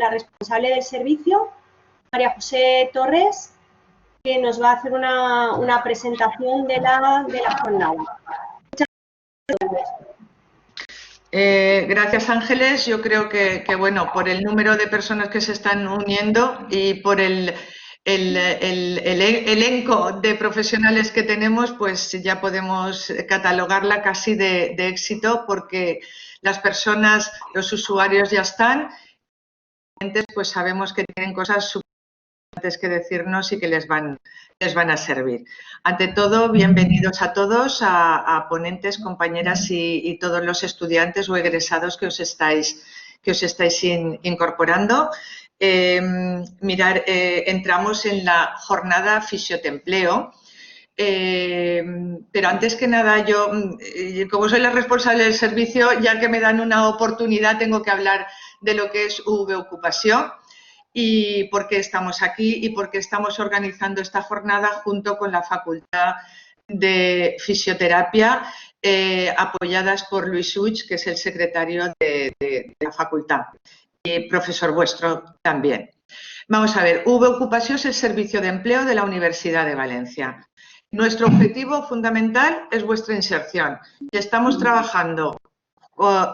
la responsable del servicio, María José Torres, que nos va a hacer una presentación de la jornada. Gracias, Ángeles. Yo creo que, bueno, por el número de personas que se están uniendo y por el elenco de profesionales que tenemos, pues ya podemos catalogarla casi de éxito, porque las personas, los usuarios ya están, pues sabemos que tienen cosas súper importantes que decirnos y que les van a servir. Ante todo, bienvenidos a todos, a ponentes, compañeras y todos los estudiantes o egresados que os estáis incorporando. Entramos en la jornada Fisiotempleo. Pero antes que nada, yo, como soy la responsable del servicio, ya que me dan una oportunidad, tengo que hablar de lo que es V-Ocupación y por qué estamos aquí y por qué estamos organizando esta jornada junto con la Facultad de Fisioterapia, apoyadas por Luis Uch, que es el secretario de la facultad, y profesor vuestro también. Vamos a ver, V-Ocupación es el servicio de empleo de la Universidad de Valencia. Nuestro objetivo fundamental es vuestra inserción y estamos trabajando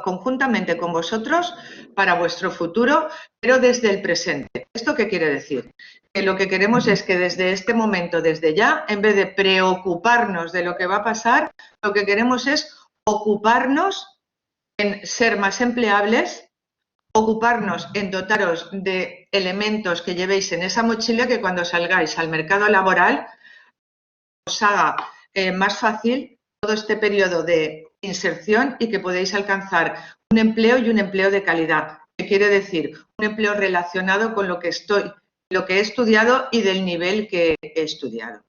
conjuntamente con vosotros para vuestro futuro, pero desde el presente. ¿Esto qué quiere decir? Que lo que queremos es que desde este momento, desde ya, en vez de preocuparnos de lo que va a pasar, lo que queremos es ocuparnos en ser más empleables, ocuparnos en dotaros de elementos que llevéis en esa mochila que cuando salgáis al mercado laboral os haga más fácil todo este periodo de inserción y que podéis alcanzar un empleo y un empleo de calidad. ¿Qué quiere decir? Un empleo relacionado con lo que he estudiado y del nivel que he estudiado.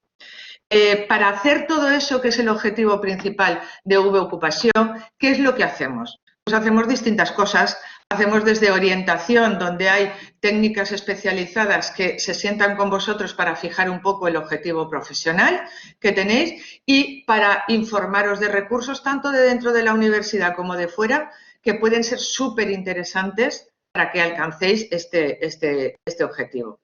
Para hacer todo eso, que es el objetivo principal de V-Ocupación, ¿qué es lo que hacemos? Pues hacemos distintas cosas. Hacemos desde orientación, donde hay técnicas especializadas que se sientan con vosotros para fijar un poco el objetivo profesional que tenéis, y para informaros de recursos tanto de dentro de la universidad como de fuera, que pueden ser súper interesantes para que alcancéis este objetivo.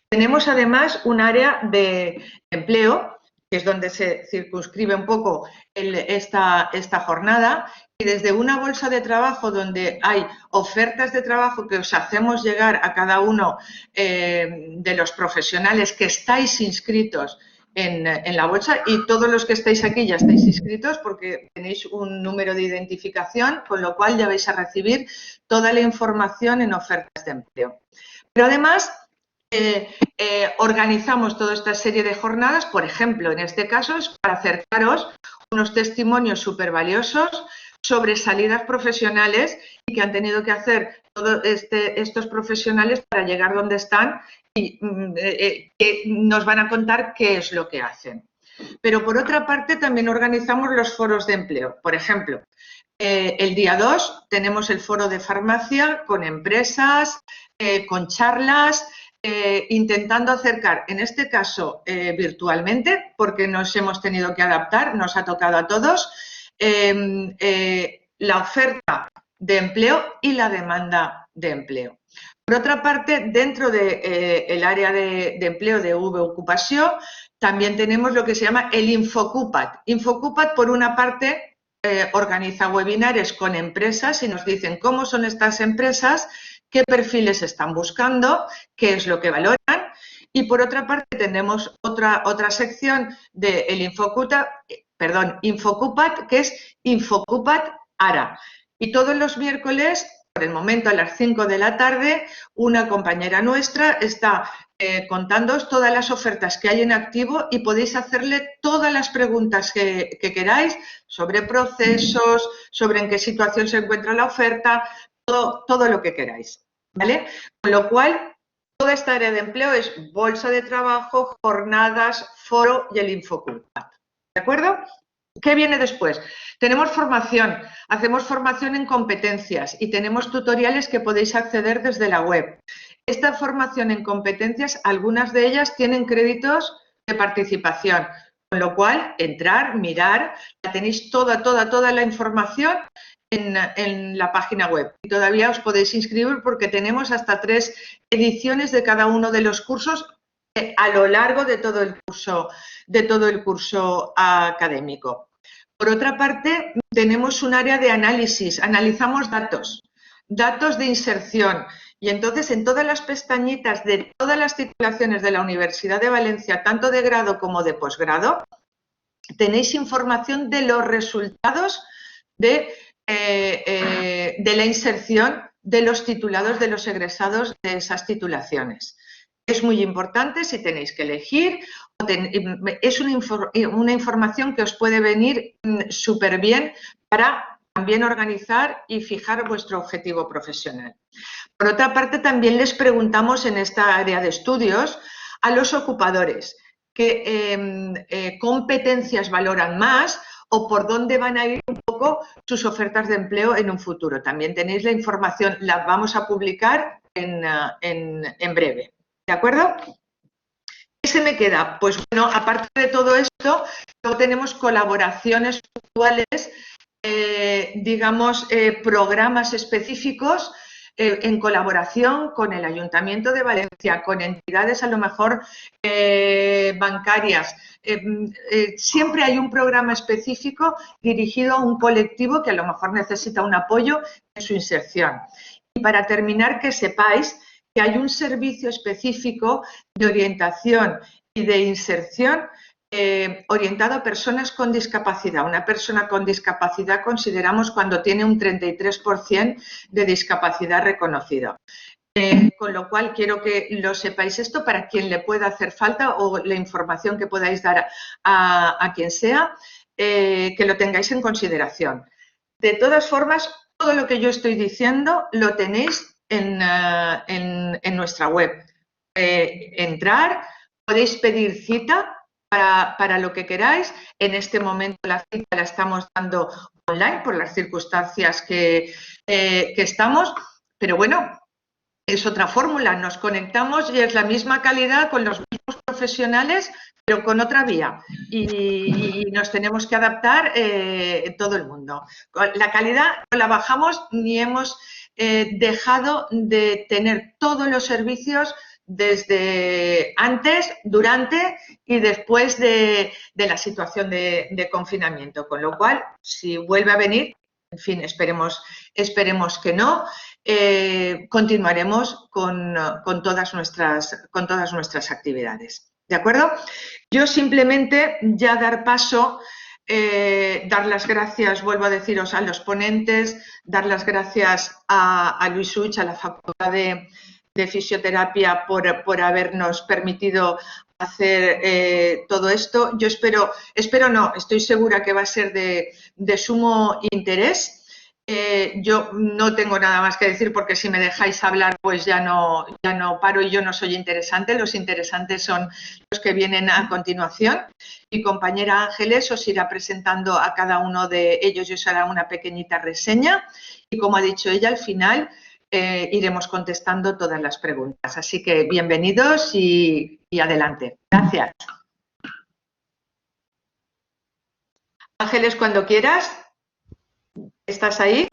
Tenemos además un área de empleo, que es donde se circunscribe un poco esta jornada, y desde una bolsa de trabajo donde hay ofertas de trabajo que os hacemos llegar a cada uno de los profesionales que estáis inscritos en la bolsa, y todos los que estáis aquí ya estáis inscritos porque tenéis un número de identificación, con lo cual ya vais a recibir toda la información en ofertas de empleo. Pero además organizamos toda esta serie de jornadas, por ejemplo, en este caso es para acercaros unos testimonios súper valiosos sobre salidas profesionales y que han tenido que hacer todos estos profesionales para llegar donde están, y que nos van a contar qué es lo que hacen. Pero por otra parte también organizamos los foros de empleo. Por ejemplo, el día 2 tenemos el foro de farmacia con empresas, con charlas, intentando acercar, en este caso virtualmente, porque nos hemos tenido que adaptar, nos ha tocado a todos, la oferta de empleo y la demanda de empleo. Por otra parte, dentro del área de empleo de V-Ocupación, también tenemos lo que se llama el Infocupat. Infocupat, por una parte, organiza webinares con empresas y nos dicen cómo son estas empresas, qué perfiles están buscando, qué es lo que valoran. Y por otra parte tenemos otra sección del Infocupat, que es Infocupat ARA. Y todos los miércoles, por el momento a las 5 de la tarde, una compañera nuestra está contándoos todas las ofertas que hay en activo y podéis hacerle todas las preguntas que queráis sobre procesos, sobre en qué situación se encuentra la oferta, todo lo que queráis, ¿vale? Con lo cual, toda esta área de empleo es bolsa de trabajo, jornadas, foro y el Infocupat. ¿De acuerdo? ¿Qué viene después? Tenemos formación, hacemos formación en competencias y tenemos tutoriales que podéis acceder desde la web. Esta formación en competencias, algunas de ellas tienen créditos de participación, con lo cual entrar, mirar, la tenéis toda la información en la página web. Y todavía os podéis inscribir porque tenemos hasta 3 ediciones de cada uno de los cursos a lo largo de todo el curso académico. Por otra parte, tenemos un área de análisis, analizamos datos de inserción, y entonces en todas las pestañitas de todas las titulaciones de la Universidad de Valencia, tanto de grado como de posgrado, tenéis información de los resultados de la inserción de los titulados, de los egresados de esas titulaciones. Es muy importante si tenéis que elegir, es una información que os puede venir súper bien para también organizar y fijar vuestro objetivo profesional. Por otra parte, también les preguntamos en esta área de estudios a los ocupadores qué competencias valoran más o por dónde van a ir un poco sus ofertas de empleo en un futuro. También tenéis la información, la vamos a publicar en breve. ¿De acuerdo? ¿Qué se me queda? Pues bueno, aparte de todo esto, luego tenemos colaboraciones puntuales, digamos, programas específicos en colaboración con el Ayuntamiento de Valencia, con entidades a lo mejor bancarias. Siempre hay un programa específico dirigido a un colectivo que a lo mejor necesita un apoyo en su inserción. Y para terminar, que sepáis que hay un servicio específico de orientación y de inserción orientado a personas con discapacidad. Una persona con discapacidad consideramos cuando tiene un 33% de discapacidad reconocido. Con lo cual quiero que lo sepáis esto para quien le pueda hacer falta o la información que podáis dar a quien sea, que lo tengáis en consideración. De todas formas, todo lo que yo estoy diciendo lo tenéis en nuestra web. Entrar, podéis pedir cita para lo que queráis. En este momento la cita la estamos dando online por las circunstancias que estamos, pero bueno, es otra fórmula, nos conectamos y es la misma calidad con los mismos profesionales, pero con otra vía, y nos tenemos que adaptar todo el mundo. La calidad no la bajamos ni hemos dejado de tener todos los servicios desde antes, durante y después de la situación de confinamiento, con lo cual, si vuelve a venir, en fin, esperemos que no, continuaremos con todas nuestras actividades. ¿De acuerdo? Yo simplemente ya dar paso, dar las gracias, vuelvo a deciros, a los ponentes, dar las gracias a Luis Uch, a la Facultad de Fisioterapia por habernos permitido hacer todo esto. Yo estoy segura que va a ser de sumo interés. Yo no tengo nada más que decir porque si me dejáis hablar pues ya no paro y yo no soy interesante. Los interesantes son los que vienen a continuación. Mi compañera Ángeles os irá presentando a cada uno de ellos y os hará una pequeñita reseña y, como ha dicho ella, al final iremos contestando todas las preguntas. Así que bienvenidos y adelante. Gracias. Ángeles, cuando quieras. ¿Estás ahí?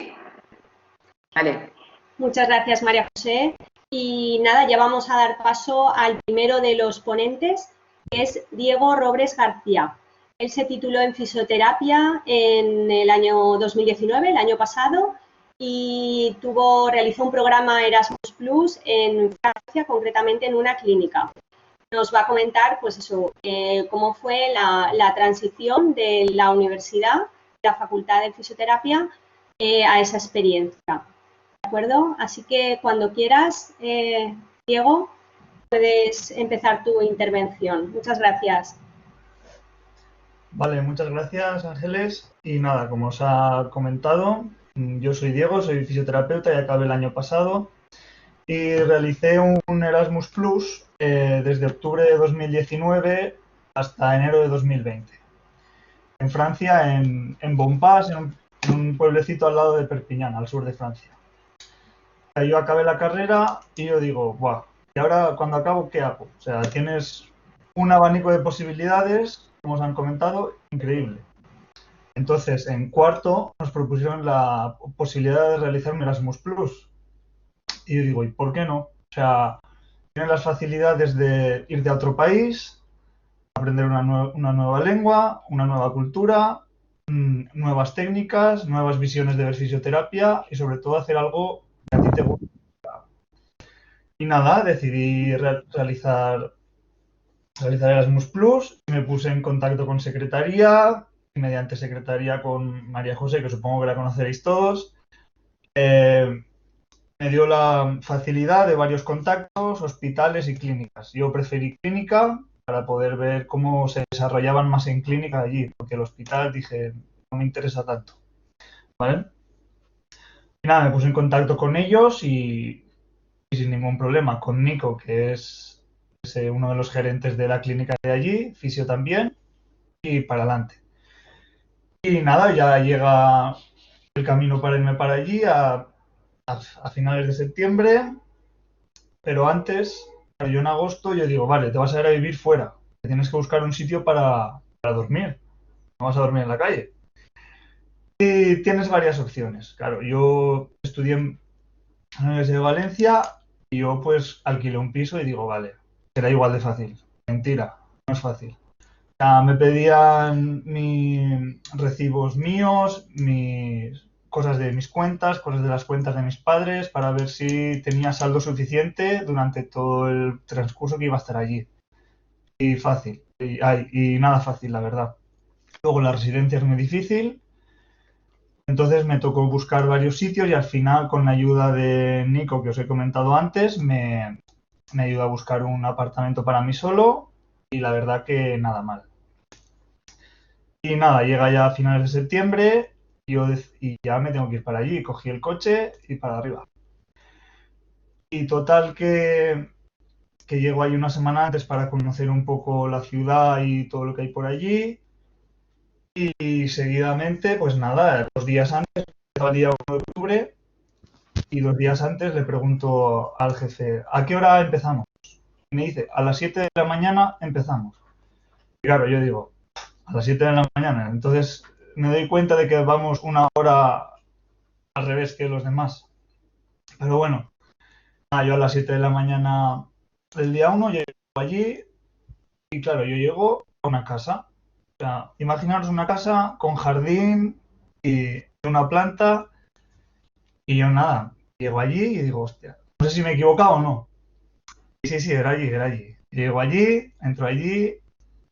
Vale. Muchas gracias, María José. Y nada, ya vamos a dar paso al primero de los ponentes, que es Diego Robres García. Él se tituló en fisioterapia en el año 2019, el año pasado, y realizó un programa Erasmus Plus en Francia, concretamente en una clínica. Nos va a comentar, pues eso, cómo fue la transición de la universidad, de la Facultad de Fisioterapia, a esa experiencia. ¿De acuerdo? Así que cuando quieras, Diego, puedes empezar tu intervención. Muchas gracias. Vale, muchas gracias, Ángeles. Y nada, como os ha comentado, yo soy Diego, soy fisioterapeuta y acabé el año pasado y realicé un Erasmus Plus desde octubre de 2019 hasta enero de 2020. En Francia, en Bompas, en un pueblecito al lado de Perpiñán, al sur de Francia. Yo acabé la carrera y yo digo, ¡buah! ¿Y ahora cuando acabo qué hago? O sea, tienes un abanico de posibilidades, como os han comentado, increíble. Entonces, en cuarto nos propusieron la posibilidad de realizar un Erasmus Plus. Y yo digo, ¿y por qué no? O sea, tienes las facilidades de irte a otro país, aprender una nueva lengua, una nueva cultura, nuevas técnicas, nuevas visiones de ver fisioterapia y sobre todo hacer algo que a ti te gusta. Y nada, decidí realizar Erasmus Plus, me puse en contacto con secretaría, y mediante secretaría con María José, que supongo que la conoceréis todos. Me dio la facilidad de varios contactos, hospitales y clínicas. Yo preferí clínica para poder ver cómo se desarrollaban más en clínica allí, porque el hospital dije, no me interesa tanto. ¿Vale? Y nada, me puse en contacto con ellos y sin ningún problema con Nico, que es uno de los gerentes de la clínica de allí, fisio también, y para adelante. Y nada, ya llega el camino para irme para allí a finales de septiembre, pero antes, yo en agosto, yo digo, vale, te vas a ir a vivir fuera, te tienes que buscar un sitio para dormir, no vas a dormir en la calle. Y tienes varias opciones. Claro, yo estudié en la Universidad de Valencia y yo pues alquilé un piso y digo, vale, será igual de fácil. Mentira, no es fácil. O sea, me pedían mis recibos míos, mis cosas de mis cuentas, cosas de las cuentas de mis padres, para ver si tenía saldo suficiente durante todo el transcurso que iba a estar allí. Y fácil, y nada fácil, la verdad. Luego la residencia es muy difícil, entonces me tocó buscar varios sitios y al final, con la ayuda de Nico, que os he comentado antes, me ayudó a buscar un apartamento para mí solo y la verdad que nada mal. Y nada, llega ya a finales de septiembre y ya me tengo que ir para allí. Cogí el coche y para arriba. Y total que llego ahí una semana antes para conocer un poco la ciudad y todo lo que hay por allí. Y seguidamente, pues nada, 2 días antes, el día 1 de octubre, y 2 días antes le pregunto al jefe, ¿a qué hora empezamos? Y me dice, a las 7 de la mañana empezamos. Y claro, yo digo, a las 7 de la mañana. Entonces me doy cuenta de que vamos una hora al revés que los demás. Pero bueno, yo a las 7 de la mañana del día 1 llego allí y claro, yo llego a una casa. O sea, imaginaros una casa con jardín y una planta y yo nada, llego allí y digo, hostia, no sé si me he equivocado o no. Y sí, sí, era allí, era allí. Llego allí, entro allí,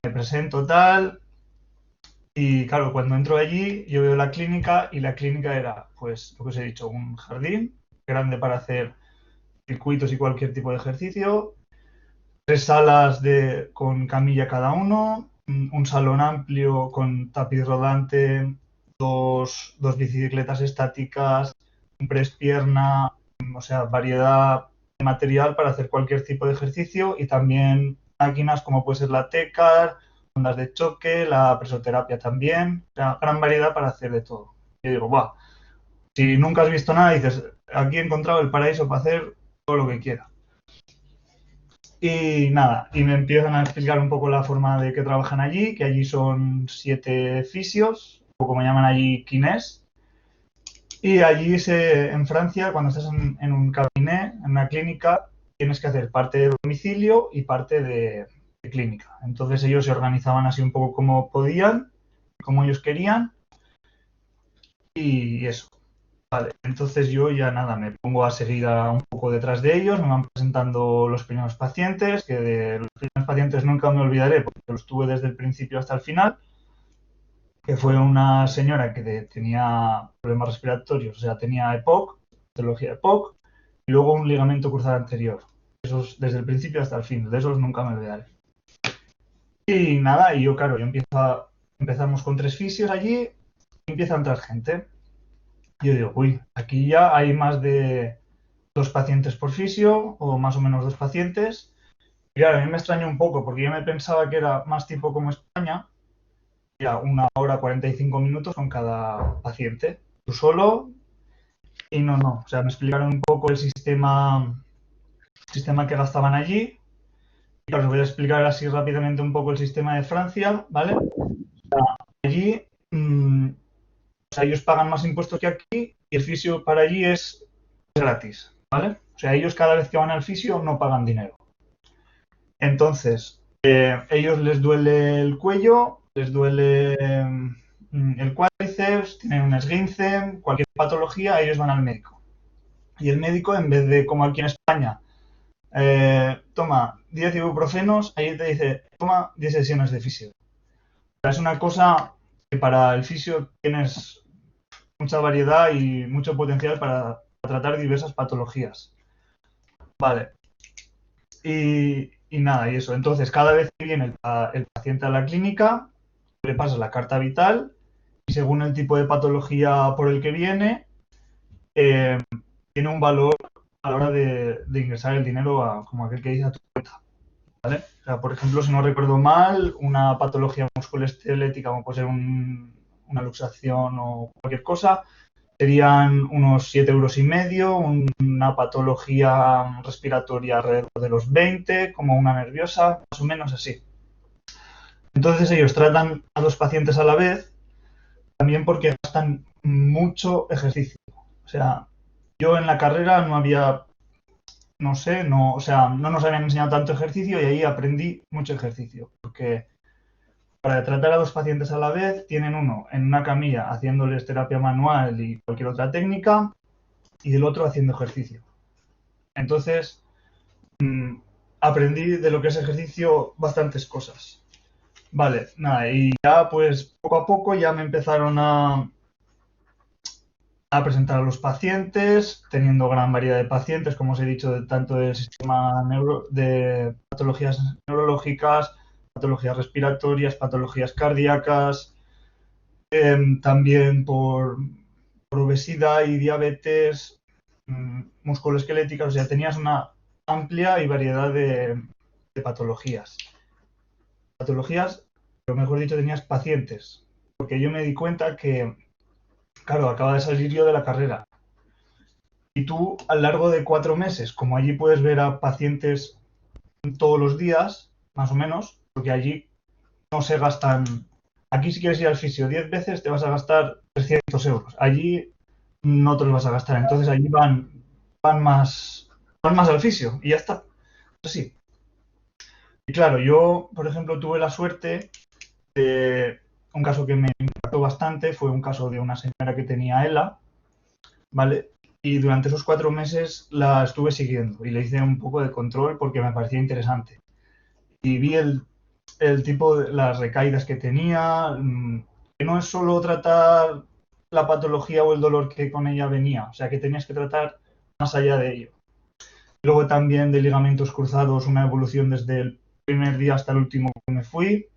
me presento tal. Y claro, cuando entro allí, yo veo la clínica y la clínica era, pues, lo que os he dicho, un jardín grande para hacer circuitos y cualquier tipo de ejercicio, 3 salas con camilla cada uno, un salón amplio con tapiz rodante, dos bicicletas estáticas, un press pierna, o sea, variedad de material para hacer cualquier tipo de ejercicio y también máquinas como puede ser la Tecar, ondas de choque, la presoterapia también, o sea, gran variedad para hacer de todo. Yo digo, guau, si nunca has visto nada, dices, aquí he encontrado el paraíso para hacer todo lo que quiera. Y nada, y me empiezan a explicar un poco la forma de que trabajan allí, que allí son 7 fisios, o como llaman allí, kinés. Y allí en Francia, cuando estás en un cabinet, en una clínica, tienes que hacer parte de domicilio y parte de clínica. Entonces ellos se organizaban así un poco como podían, como ellos querían, y eso. Vale, entonces yo ya nada, me pongo a seguir un poco detrás de ellos, me van presentando los primeros pacientes, que de los primeros pacientes nunca me olvidaré porque los tuve desde el principio hasta el final, que fue una señora que tenía problemas respiratorios, o sea, tenía EPOC, patología EPOC, y luego un ligamento cruzado anterior. Esos desde el principio hasta el fin, de esos nunca me olvidaré. Y nada, y yo, claro, empezamos con 3 fisios allí y empieza a entrar gente. Yo digo, uy, aquí ya hay más de 2 pacientes por fisio, o más o menos 2 pacientes. Y claro, a mí me extrañó un poco, porque yo me pensaba que era más tipo como España, ya 1 hora 45 minutos con cada paciente. Tú solo, y no. O sea, me explicaron un poco el sistema que gastaban allí. Y claro, os voy a explicar así rápidamente un poco el sistema de Francia, ¿vale? Allí sea, ellos pagan más impuestos que aquí y el fisio para allí es gratis, ¿vale? O sea, ellos cada vez que van al fisio no pagan dinero. Entonces, ellos les duele el cuello, les duele el cuádriceps, tienen un esguince, cualquier patología, ellos van al médico. Y el médico, en vez de, como aquí en España, toma 10 ibuprofenos, ahí te dice, toma 10 sesiones de fisio. O sea, es una cosa que para el fisio tienes mucha variedad y mucho potencial para tratar diversas patologías. Vale. Y nada, y eso. Entonces, cada vez que viene el paciente a la clínica, le pasas la carta vital y según el tipo de patología por el que viene, tiene un valor a la hora de ingresar el dinero como aquel que dice a tu cuenta. ¿Vale? O sea, por ejemplo, si no recuerdo mal, una patología musculoesquelética como puede ser una luxación o cualquier cosa, serían unos 7,5 €, una patología respiratoria alrededor de los 20, como una nerviosa, más o menos así. Entonces ellos tratan a los pacientes a la vez, también porque gastan mucho ejercicio. O sea, yo en la carrera no había, no sé, o sea, no nos habían enseñado tanto ejercicio y ahí aprendí mucho ejercicio, porque para tratar a dos pacientes a la vez, tienen uno en una camilla haciéndoles terapia manual y cualquier otra técnica, y el otro haciendo ejercicio. Entonces, aprendí de lo que es ejercicio bastantes cosas. Vale, nada, y ya pues poco a poco ya me empezaron a presentar a los pacientes, teniendo gran variedad de pacientes, como os he dicho, tanto del sistema de patologías neurológicas, patologías respiratorias, patologías cardíacas, también por obesidad y diabetes, musculoesqueléticas, o sea, tenías una amplia y variedad de patologías. Patologías, pero mejor dicho, tenías pacientes, porque yo me di cuenta que, claro, acaba de salir yo de la carrera. Y tú, a lo largo de 4 meses, como allí puedes ver a pacientes todos los días, más o menos, porque allí no se gastan. Aquí, si quieres ir al fisio 10 veces, te vas a gastar 300 €. Allí no te los vas a gastar. Entonces, allí van más al fisio y ya está. Así. Y claro, yo, por ejemplo, tuve la suerte de un caso que me impactó bastante. Fue un caso de una señora que tenía ELA, ¿vale? Y durante esos 4 meses la estuve siguiendo y le hice un poco de control porque me parecía interesante. Y vi el tipo de las recaídas que tenía, que no es solo tratar la patología o el dolor que con ella venía, o sea que tenías que tratar más allá de ello. Luego también de ligamentos cruzados, una evolución desde el primer día hasta el último que me fui.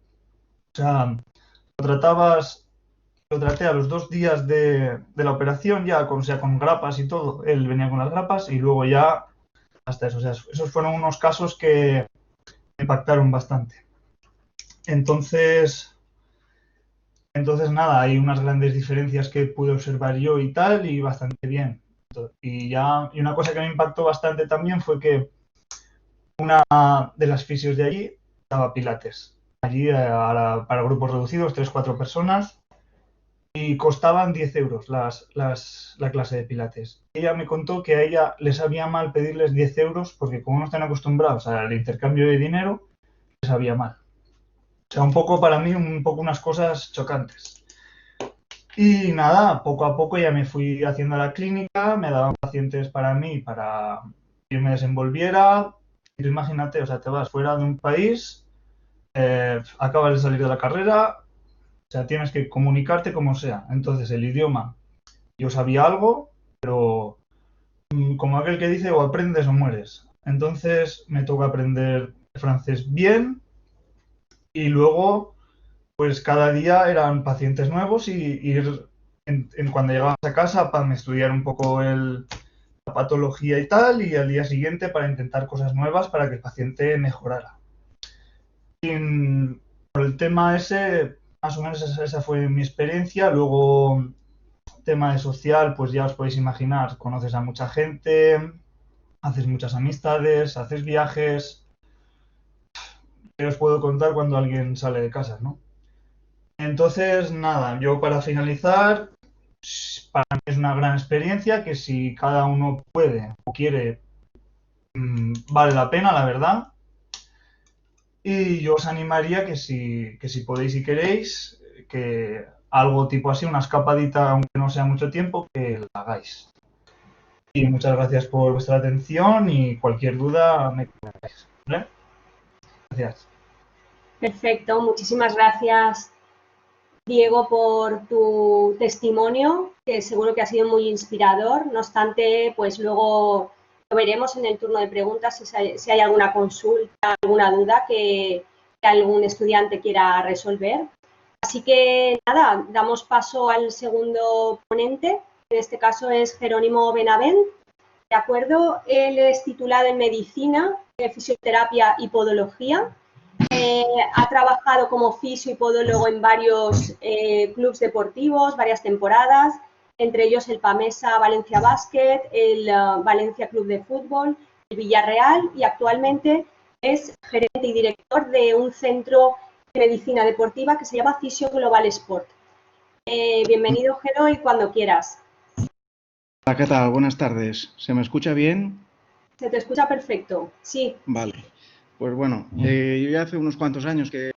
O sea, lo traté a los 2 días de la operación ya, o sea, con grapas y todo. Él venía con las grapas y luego ya hasta eso. O sea, esos fueron unos casos que me impactaron bastante. Entonces nada, hay unas grandes diferencias que pude observar yo y tal, y bastante bien. Y una cosa que me impactó bastante también fue que una de las fisios de allí daba pilates. Allí para grupos reducidos, 3-4 personas, y costaban 10 € la clase de pilates. Ella me contó que a ella les sabía mal pedirles 10 € porque como no están acostumbrados al intercambio de dinero, les sabía mal. O sea, un poco para mí, unas cosas chocantes. Y nada, poco a poco ya me fui haciendo a la clínica, me daban pacientes para mí, para que yo me desenvolviera. Y imagínate, o sea, te vas fuera de un país, acabas de salir de la carrera, o sea, tienes que comunicarte como sea. Entonces, el idioma, yo sabía algo, pero como aquel que dice, o aprendes o mueres. Entonces, me toca aprender francés bien y luego pues cada día eran pacientes nuevos y ir cuando llegabas a casa para estudiar un poco la patología y tal, y al día siguiente para intentar cosas nuevas para que el paciente mejorara. Y por el tema ese, más o menos esa fue mi experiencia. Luego, tema de social, pues ya os podéis imaginar, conoces a mucha gente, haces muchas amistades, haces viajes. ¿Qué os puedo contar cuando alguien sale de casa, no? Entonces, nada, yo para finalizar, para mí es una gran experiencia que si cada uno puede o quiere, vale la pena, la verdad. Y yo os animaría que si podéis y queréis, que algo tipo así, una escapadita, aunque no sea mucho tiempo, que la hagáis. Y muchas gracias por vuestra atención y cualquier duda me comentáis, ¿vale? Gracias. Perfecto, muchísimas gracias, Diego, por tu testimonio, que seguro que ha sido muy inspirador. No obstante, pues luego lo veremos en el turno de preguntas si hay alguna consulta, alguna duda que algún estudiante quiera resolver. Así que nada, damos paso al segundo ponente, en este caso es Jerónimo Benavent, ¿de acuerdo? Él es titulado en Medicina, Fisioterapia y Podología. Ha trabajado como fisio y podólogo en varios clubes deportivos, varias temporadas, entre ellos el Pamesa Valencia Basket, el Valencia Club de Fútbol, el Villarreal, y actualmente es gerente y director de un centro de medicina deportiva que se llama Fisio Global Sport. Bienvenido, Gero, y cuando quieras. Hola, ¿qué tal? Buenas tardes. ¿Se me escucha bien? Se te escucha perfecto, sí. Vale. Pues bueno, yo ya hace unos cuantos años que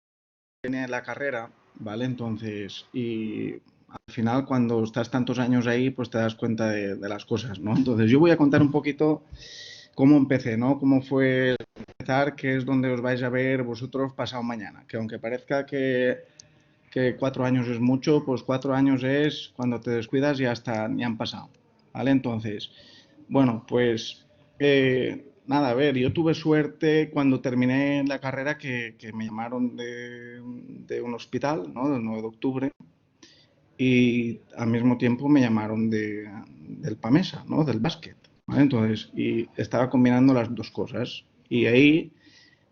tenía la carrera, ¿vale? Entonces, y al final cuando estás tantos años ahí, pues te das cuenta de las cosas, ¿no? Entonces, yo voy a contar un poquito cómo empecé, ¿no? Cómo fue empezar, que es donde os vais a ver vosotros pasado mañana. Que aunque parezca que 4 años es mucho, pues 4 años es cuando te descuidas y hasta ni han pasado, ¿vale? Entonces, bueno, pues nada, a ver, yo tuve suerte cuando terminé la carrera que me llamaron de un hospital, ¿no? Del 9 de octubre, y al mismo tiempo me llamaron del Pamesa, ¿no? Del básquet, ¿vale? Entonces, y estaba combinando las dos cosas. Y ahí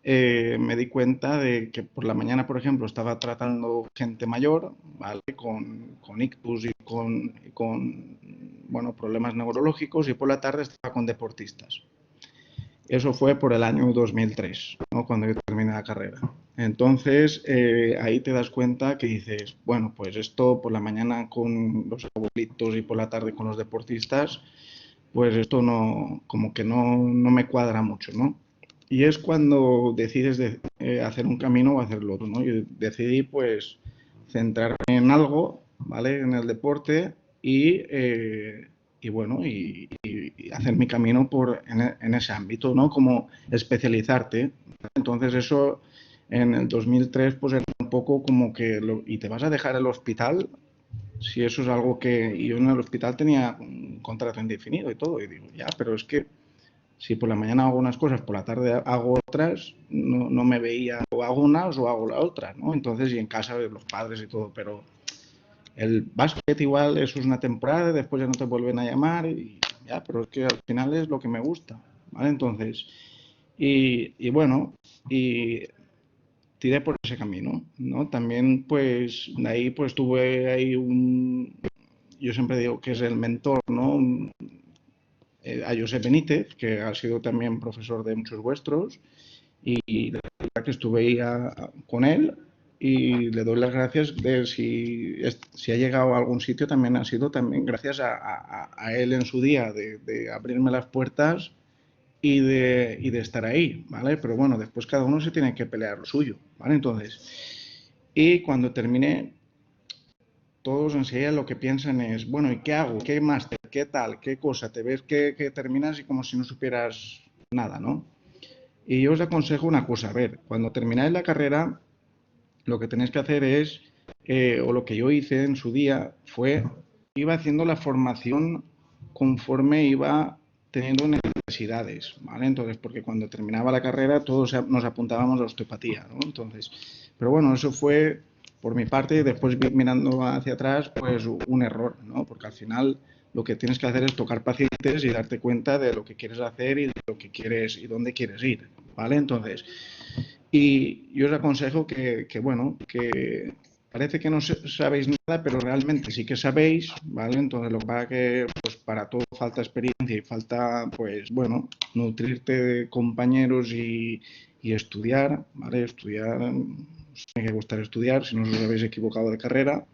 me di cuenta de que por la mañana, por ejemplo, estaba tratando gente mayor, ¿vale? Con ictus y con, bueno, problemas neurológicos, y por la tarde estaba con deportistas. Eso fue por el año 2003, ¿no? Cuando yo terminé la carrera. Entonces, ahí te das cuenta que dices, bueno, pues esto por la mañana con los abuelitos y por la tarde con los deportistas, pues esto no, como que no me cuadra mucho, ¿no? Y es cuando decides hacer un camino o hacer el otro, ¿no? Yo decidí, pues, centrarme en algo, ¿vale? En el deporte y bueno, y hacer mi camino en ese ámbito, ¿no? Como especializarte. Entonces eso en el 2003 pues era un poco como que, ¿y te vas a dejar el hospital? Si eso es algo que yo en el hospital tenía un contrato indefinido y todo, y digo, ya, pero es que si por la mañana hago unas cosas, por la tarde hago otras, no me veía, o hago unas o hago la otra, ¿no? Entonces, y en casa de los padres y todo, pero el básquet igual, eso es una temporada, después ya no te vuelven a llamar, y ya, pero es que al final es lo que me gusta, ¿vale? Entonces, y bueno, y tiré por ese camino, ¿no? También, pues, de ahí, pues, tuve ahí yo siempre digo que es el mentor, ¿no? A Josep Benítez, que ha sido también profesor de muchos vuestros, y la verdad que estuve ahí con él, y le doy las gracias de si ha llegado a algún sitio, también ha sido también gracias a él en su día, de abrirme las puertas y de estar ahí, ¿vale? Pero bueno, después cada uno se tiene que pelear lo suyo, ¿vale? Entonces, y cuando terminé, todos enseguida lo que piensan es, bueno, ¿y qué hago? ¿Qué máster? ¿Qué tal? ¿Qué cosa? Te ves que terminas y como si no supieras nada, ¿no? Y yo os aconsejo una cosa, a ver, cuando termináis la carrera, lo que tenéis que hacer es, o lo que yo hice en su día, iba haciendo la formación conforme iba teniendo necesidades, ¿vale? Entonces, porque cuando terminaba la carrera todos nos apuntábamos a osteopatía, ¿no? Entonces, pero bueno, eso fue por mi parte, y después mirando hacia atrás, pues un error, ¿no? Porque al final lo que tienes que hacer es tocar pacientes y darte cuenta de lo que quieres hacer y de lo que quieres y dónde quieres ir, ¿vale? Entonces, y yo os aconsejo bueno, que parece que no sabéis nada, pero realmente sí que sabéis, ¿vale? Entonces lo que pasa es que pues para todo falta experiencia y falta, pues bueno, nutrirte de compañeros y estudiar, ¿vale? Estudiar, os tiene que gustar estudiar, si no os habéis equivocado de carrera,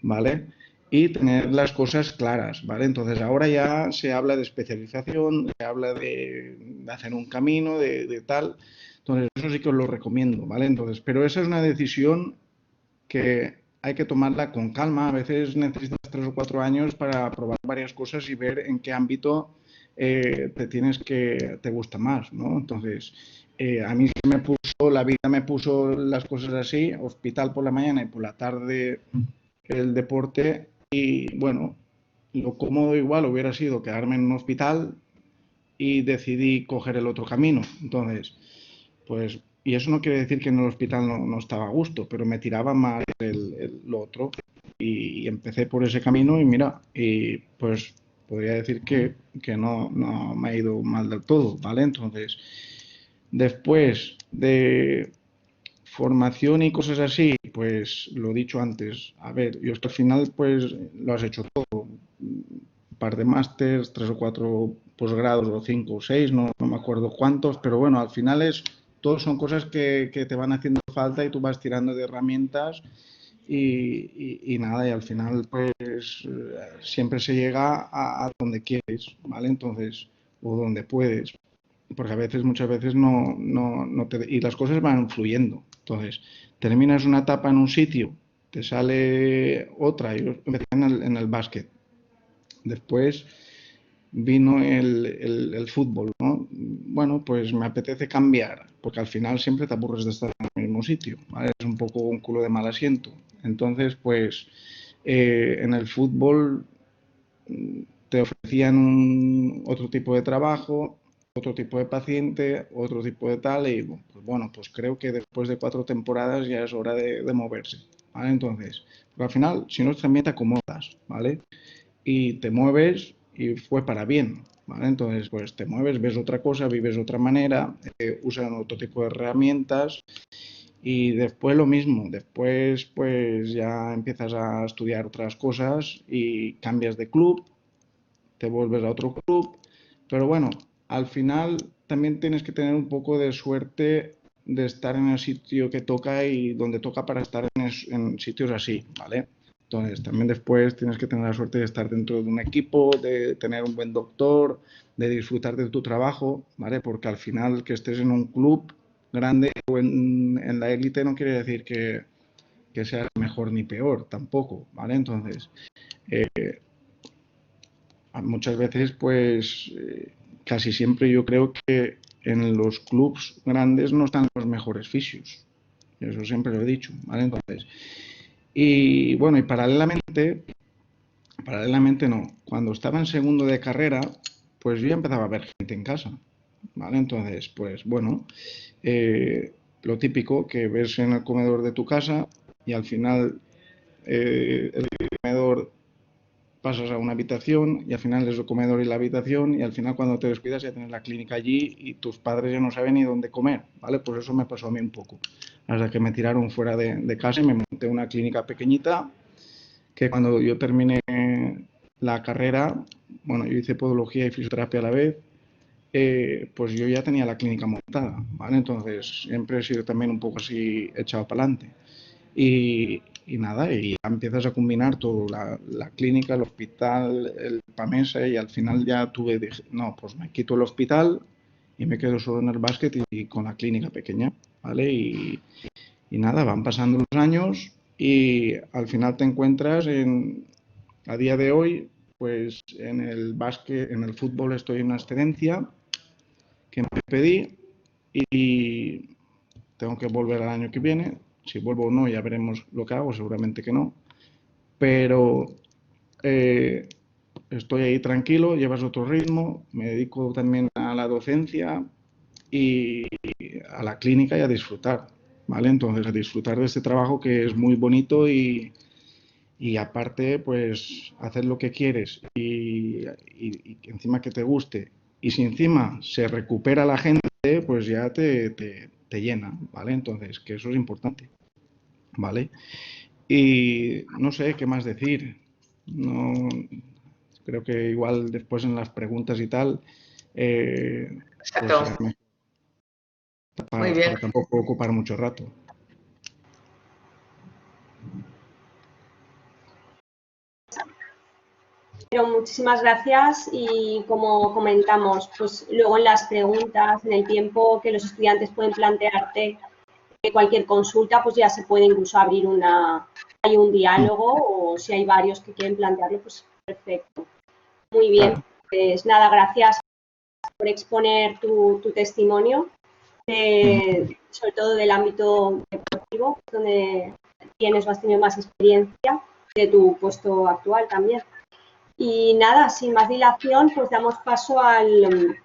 ¿vale? y tener las cosas claras, ¿vale? Entonces ahora ya se habla de especialización, se habla de hacer un camino, de tal. Entonces eso sí que os lo recomiendo, ¿vale? Entonces, pero esa es una decisión que hay que tomarla con calma. A veces necesitas 3 o 4 años para probar varias cosas y ver en qué ámbito te gusta más, ¿no? Entonces, a mí la vida me puso las cosas así, hospital por la mañana y por la tarde el deporte y bueno, lo cómodo igual hubiera sido quedarme en un hospital y decidí coger el otro camino. Entonces, pues, y eso no quiere decir que en el hospital no estaba a gusto, pero me tiraba más lo otro y empecé por ese camino y mira, y pues podría decir que no me ha ido mal del todo, ¿vale? Entonces, después de formación y cosas así, pues lo he dicho antes, a ver, yo hasta el final pues lo has hecho todo, un par de másters, 3 o 4 posgrados o 5 o 6, no me acuerdo cuántos, pero bueno, al final todos son cosas que te van haciendo falta y tú vas tirando de herramientas y nada, y al final pues siempre se llega a donde quieres, ¿vale? Entonces, o donde puedes, porque muchas veces y las cosas van fluyendo. Entonces, terminas una etapa en un sitio, te sale otra, yo empecé en el básquet, después vino el fútbol, ¿no? Bueno, pues me apetece cambiar, porque al final siempre te aburres de estar en el mismo sitio, ¿vale? Es un poco un culo de mal asiento. Entonces, pues en el fútbol te ofrecían otro tipo de trabajo, otro tipo de paciente, otro tipo de tal, y pues bueno, pues creo que después de 4 temporadas ya es hora de moverse, ¿vale? Entonces, porque al final, si no, también te acomodas, ¿vale? Y te mueves y fue para bien, ¿vale? Entonces, pues te mueves, ves otra cosa, vives de otra manera, usan otro tipo de herramientas y después lo mismo, después pues ya empiezas a estudiar otras cosas y cambias de club, te vuelves a otro club, pero bueno, al final también tienes que tener un poco de suerte de estar en el sitio que toca y donde toca para estar en sitios así, ¿vale? Entonces, también después tienes que tener la suerte de estar dentro de un equipo, de tener un buen doctor, de disfrutar de tu trabajo, ¿vale? Porque al final que estés en un club grande o en la élite no quiere decir que seas mejor ni peor, tampoco, ¿vale? Entonces, muchas veces, pues casi siempre yo creo que en los clubs grandes no están los mejores fisios. Eso siempre lo he dicho, ¿vale? Entonces, y bueno, y paralelamente no. Cuando estaba en segundo de carrera, pues yo ya empezaba a ver gente en casa, ¿vale? Entonces, pues bueno, lo típico que ves en el comedor de tu casa y al final el comedor pasas a una habitación y al final es el comedor y la habitación y al final cuando te descuidas ya tienes la clínica allí y tus padres ya no saben ni dónde comer, ¿vale? Pues eso me pasó a mí un poco. Hasta que me tiraron fuera de casa y me monté una clínica pequeñita que cuando yo terminé la carrera, bueno, yo hice podología y fisioterapia a la vez, pues yo ya tenía la clínica montada, ¿vale? Entonces siempre he sido también un poco así echado para adelante. Y nada, y ya empiezas a combinar todo, la clínica, el hospital, el PAMESA y al final ya dije, no, pues me quito el hospital y me quedo solo en el básquet y con la clínica pequeña, ¿vale? Y nada, van pasando los años y al final te encuentras a día de hoy, pues en el básquet, en el fútbol estoy en una excedencia que me pedí y tengo que volver al año que viene. Si vuelvo o no, ya veremos lo que hago, seguramente que no. Pero eh, estoy ahí tranquilo, llevas otro ritmo, me dedico también a la docencia y a la clínica y a disfrutar, ¿vale? Entonces, a disfrutar de este trabajo que es muy bonito y aparte, pues, hacer lo que quieres y encima que te guste. Y si encima se recupera la gente, pues ya te llena, ¿vale? Entonces, que eso es importante, ¿vale? Y no sé qué más decir. No, creo que igual después en las preguntas y tal, pues será Exacto. mejor Muy bien. para tampoco ocupar mucho rato. Pero muchísimas gracias y como comentamos, pues luego en las preguntas, en el tiempo que los estudiantes pueden plantearte cualquier consulta, pues ya se puede incluso abrir hay un diálogo o si hay varios que quieren plantearlo, pues perfecto. Muy bien, pues nada, gracias por exponer tu testimonio, sobre todo del ámbito deportivo, donde has tenido más experiencia de tu puesto actual también. Y nada, sin más dilación, pues damos paso al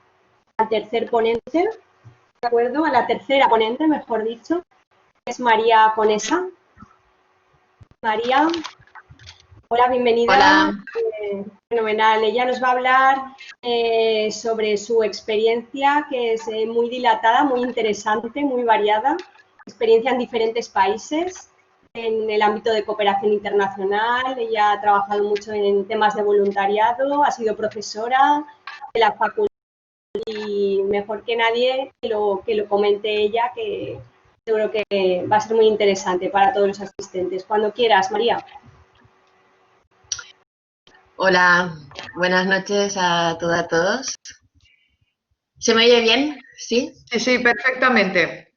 tercer ponente, ¿de acuerdo? A la tercera ponente, mejor dicho, que es María Conesa. María, hola, bienvenida. Hola. Fenomenal. Ella nos va a hablar sobre su experiencia, que es muy dilatada, muy interesante, muy variada. Experiencia en diferentes países, en el ámbito de cooperación internacional. Ella ha trabajado mucho en temas de voluntariado, ha sido profesora de la facultad y mejor que nadie que lo comente ella, que seguro que va a ser muy interesante para todos los asistentes. Cuando quieras, María. Hola, buenas noches a todas y todos. ¿Se me oye bien? ¿Sí? Sí, sí, perfectamente.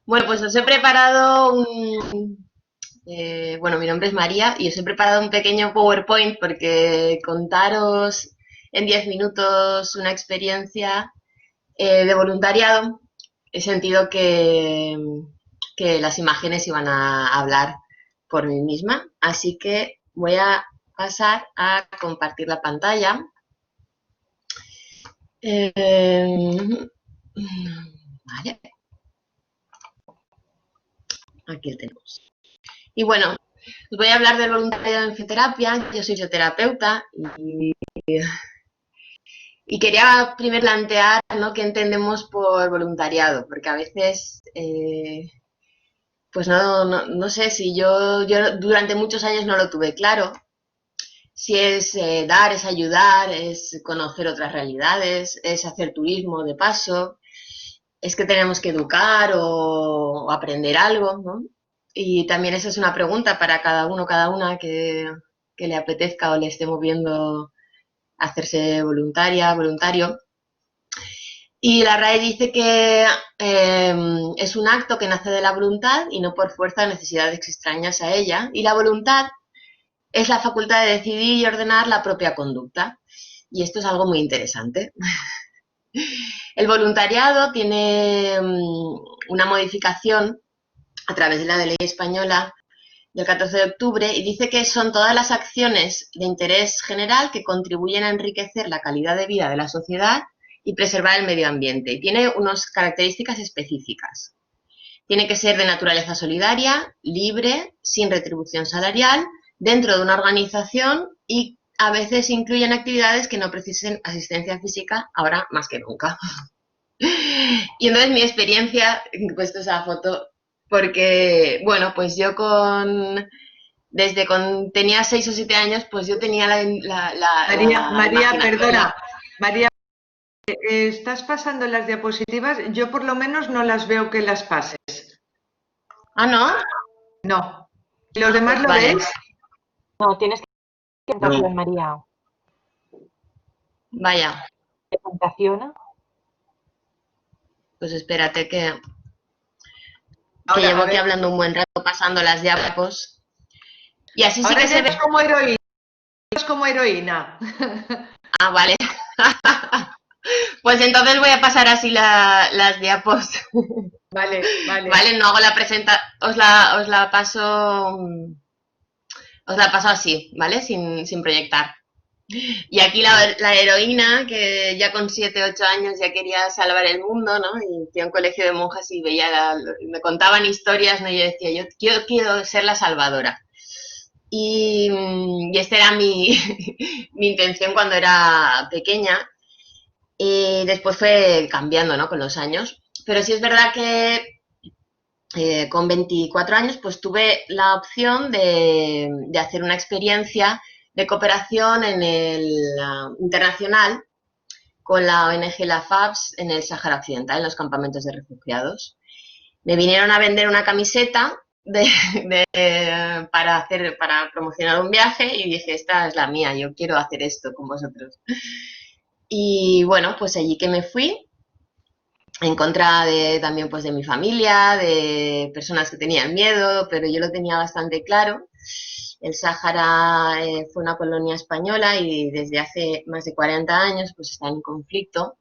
Bueno, pues os he preparado bueno, mi nombre es María y os he preparado un pequeño PowerPoint porque contaros en 10 minutos una experiencia de voluntariado, he sentido que las imágenes iban a hablar por mí misma, así que voy a pasar a compartir la pantalla. Vale. Aquí lo tenemos. Y bueno, os voy a hablar del voluntariado en fisioterapia. Yo soy fisioterapeuta y quería primero plantear, ¿no?, qué entendemos por voluntariado, porque a veces pues no sé si yo durante muchos años no lo tuve claro. Si es dar, es ayudar, es conocer otras realidades, es hacer turismo de paso, es que tenemos que educar o aprender algo, ¿no? Y también esa es una pregunta para cada uno, cada una que le apetezca o le esté moviendo hacerse voluntaria, voluntario. Y la RAE dice que es un acto que nace de la voluntad y no por fuerza de necesidades extrañas a ella. Y la voluntad es la facultad de decidir y ordenar la propia conducta. Y esto es algo muy interesante. El voluntariado tiene una modificación a través de la ley española del 14 de octubre y dice que son todas las acciones de interés general que contribuyen a enriquecer la calidad de vida de la sociedad y preservar el medio ambiente. Y tiene unas características específicas. Tiene que ser de naturaleza solidaria, libre, sin retribución salarial, dentro de una organización y a veces incluyen actividades que no precisen asistencia física, ahora más que nunca. Y entonces mi experiencia, he puesto esa foto, porque, bueno, pues yo desde cuando tenía 6 o 7 años, pues yo tenía María, perdona. la- María, ¿estás pasando las diapositivas? Yo por lo menos no las veo que las pases. Ah, ¿no? No. ¿Los demás lo Vale. veis? No, tienes que presentación, María. Vaya, Presentación. pues espérate que Ahora, llevo a aquí ver. hablando un buen rato pasando las diapos. Y así sí Ahora que ya se ve. es como heroína. Es como heroína. Ah, vale. Pues entonces voy a pasar así las diapos. Vale, vale. Vale, no hago la presentación, os la paso así, ¿vale? Sin proyectar. Y aquí la heroína, que ya con 7, 8 años ya quería salvar el mundo, ¿no? Y fui a un colegio de monjas y me contaban historias, ¿no? Y yo decía, yo quiero ser la salvadora. Y esta era mi intención cuando era pequeña. Y después fue cambiando, ¿no?, con los años. Pero sí es verdad que con 24 años pues tuve la opción de hacer una experiencia de cooperación internacional con la ONG La FABS en el Sáhara Occidental, en los campamentos de refugiados. Me vinieron a vender una camiseta para promocionar un viaje y dije, esta es la mía, yo quiero hacer esto con vosotros. Y bueno, pues allí que me fui, en contra de, también pues de mi familia, de personas que tenían miedo, pero yo lo tenía bastante claro. El Sáhara fue una colonia española y desde hace más de 40 años pues está en conflicto.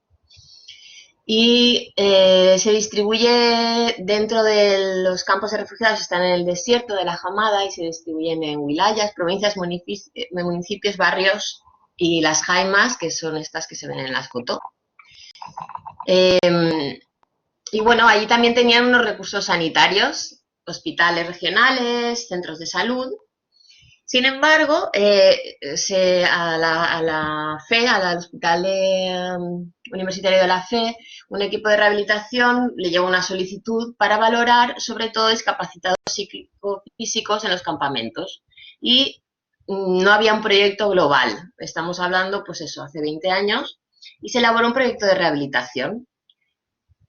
Y se distribuye dentro de los campos de refugiados, están en el desierto de la Hamada y se distribuyen en wilayas, provincias, municipios, barrios y las jaimas, que son estas que se ven en las fotos. Y bueno, allí también tenían unos recursos sanitarios, hospitales regionales, centros de salud. Sin embargo, a la FE, al Hospital Universitario de la FE, un equipo de rehabilitación le llevó una solicitud para valorar sobre todo discapacitados psíquico-físicos en los campamentos. Y no había un proyecto global, estamos hablando, pues eso, hace 20 años, y se elaboró un proyecto de rehabilitación.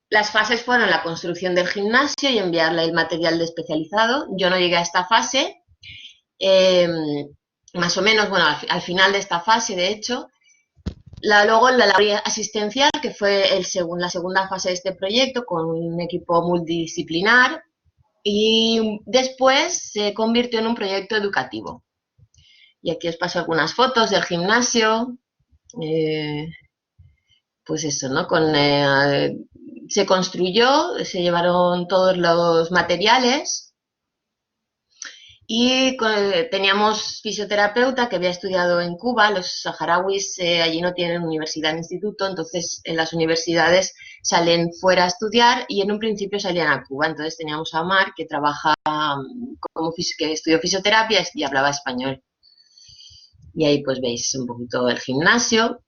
Las fases fueron la construcción del gimnasio y enviarle el material de especializado. Yo no llegué a esta fase, más o menos, bueno, al final de esta fase, de hecho. Luego la labor asistencial, que fue la segunda fase de este proyecto, con un equipo multidisciplinar, y después se convirtió en un proyecto educativo. Y aquí os paso algunas fotos del gimnasio. Pues eso, ¿no? Se construyó, se llevaron todos los materiales y teníamos fisioterapeuta que había estudiado en Cuba. Los saharauis allí no tienen universidad ni instituto, entonces en las universidades salen fuera a estudiar y en un principio salían a Cuba. Entonces teníamos a Mar, que que estudió fisioterapia y hablaba español. Y ahí pues veis un poquito el gimnasio,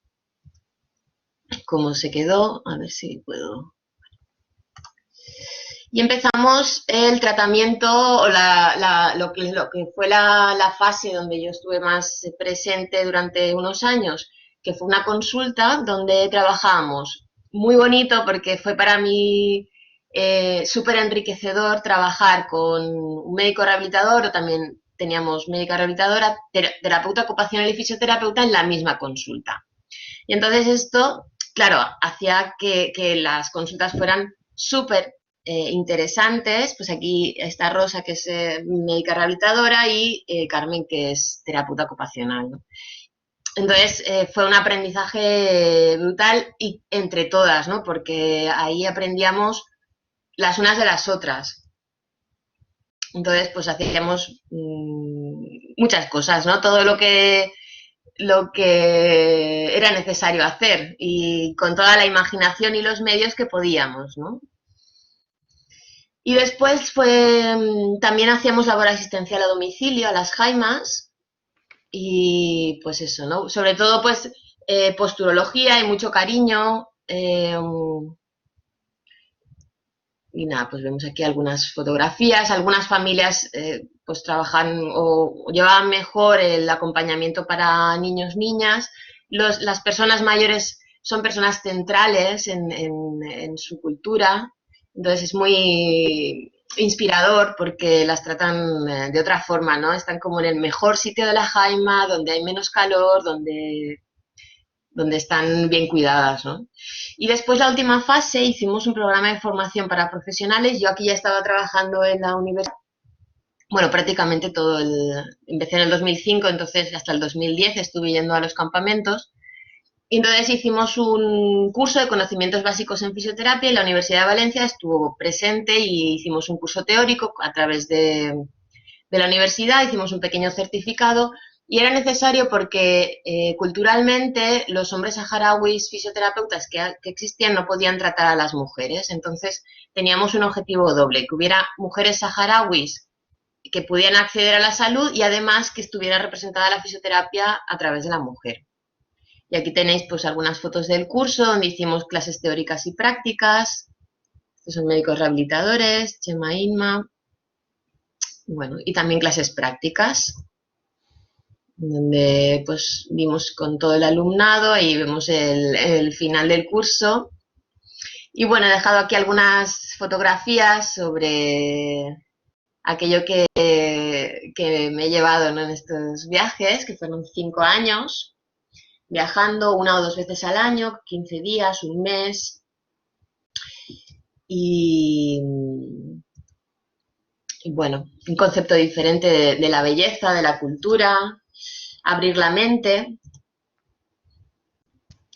cómo se quedó, a ver si puedo. Y empezamos el tratamiento, o lo que fue la fase donde yo estuve más presente durante unos años, que fue una consulta donde trabajábamos. Muy bonito porque fue para mí súper enriquecedor trabajar con un médico rehabilitador, o también teníamos médica rehabilitadora, terapeuta ocupacional y fisioterapeuta en la misma consulta. Y entonces esto, claro, hacía que las consultas fueran súper interesantes. Pues aquí está Rosa, que es médica rehabilitadora, y Carmen, que es terapeuta ocupacional, ¿no? Entonces fue un aprendizaje brutal y entre todas, ¿no? Porque ahí aprendíamos las unas de las otras. Entonces pues hacíamos muchas cosas, ¿no? Todo lo que era necesario hacer y con toda la imaginación y los medios que podíamos, ¿no? Y después también hacíamos labor asistencial a domicilio, a las jaimas, y pues eso, ¿no? Sobre todo pues posturología y mucho cariño. Y nada, pues vemos aquí algunas fotografías. Algunas familias pues trabajan o llevaban mejor el acompañamiento para niños, niñas. Las personas mayores son personas centrales en su cultura. Entonces es muy inspirador porque las tratan de otra forma, ¿no? Están como en el mejor sitio de la jaima, donde hay menos calor, donde están bien cuidadas, ¿no? Y después, la última fase, hicimos un programa de formación para profesionales. Yo aquí ya estaba trabajando en la universidad, bueno, prácticamente empecé en el 2005, entonces hasta el 2010 estuve yendo a los campamentos. Y entonces hicimos un curso de conocimientos básicos en fisioterapia y la Universidad de Valencia estuvo presente y hicimos un curso teórico a través de la universidad, hicimos un pequeño certificado. Y era necesario porque culturalmente los hombres saharauis fisioterapeutas que existían no podían tratar a las mujeres. Entonces teníamos un objetivo doble, que hubiera mujeres saharauis que pudieran acceder a la salud y además que estuviera representada la fisioterapia a través de la mujer. Y aquí tenéis pues algunas fotos del curso donde hicimos clases teóricas y prácticas. Estos son médicos rehabilitadores, Chema Inma. Bueno, y también clases prácticas, donde pues vimos con todo el alumnado. Ahí vemos el final del curso. Y bueno, he dejado aquí algunas fotografías sobre aquello que me he llevado, ¿no?, en estos viajes, que fueron 5 años, viajando 1 o 2 veces al año, 15 días, un mes, y bueno, un concepto diferente de la belleza, de la cultura, abrir la mente,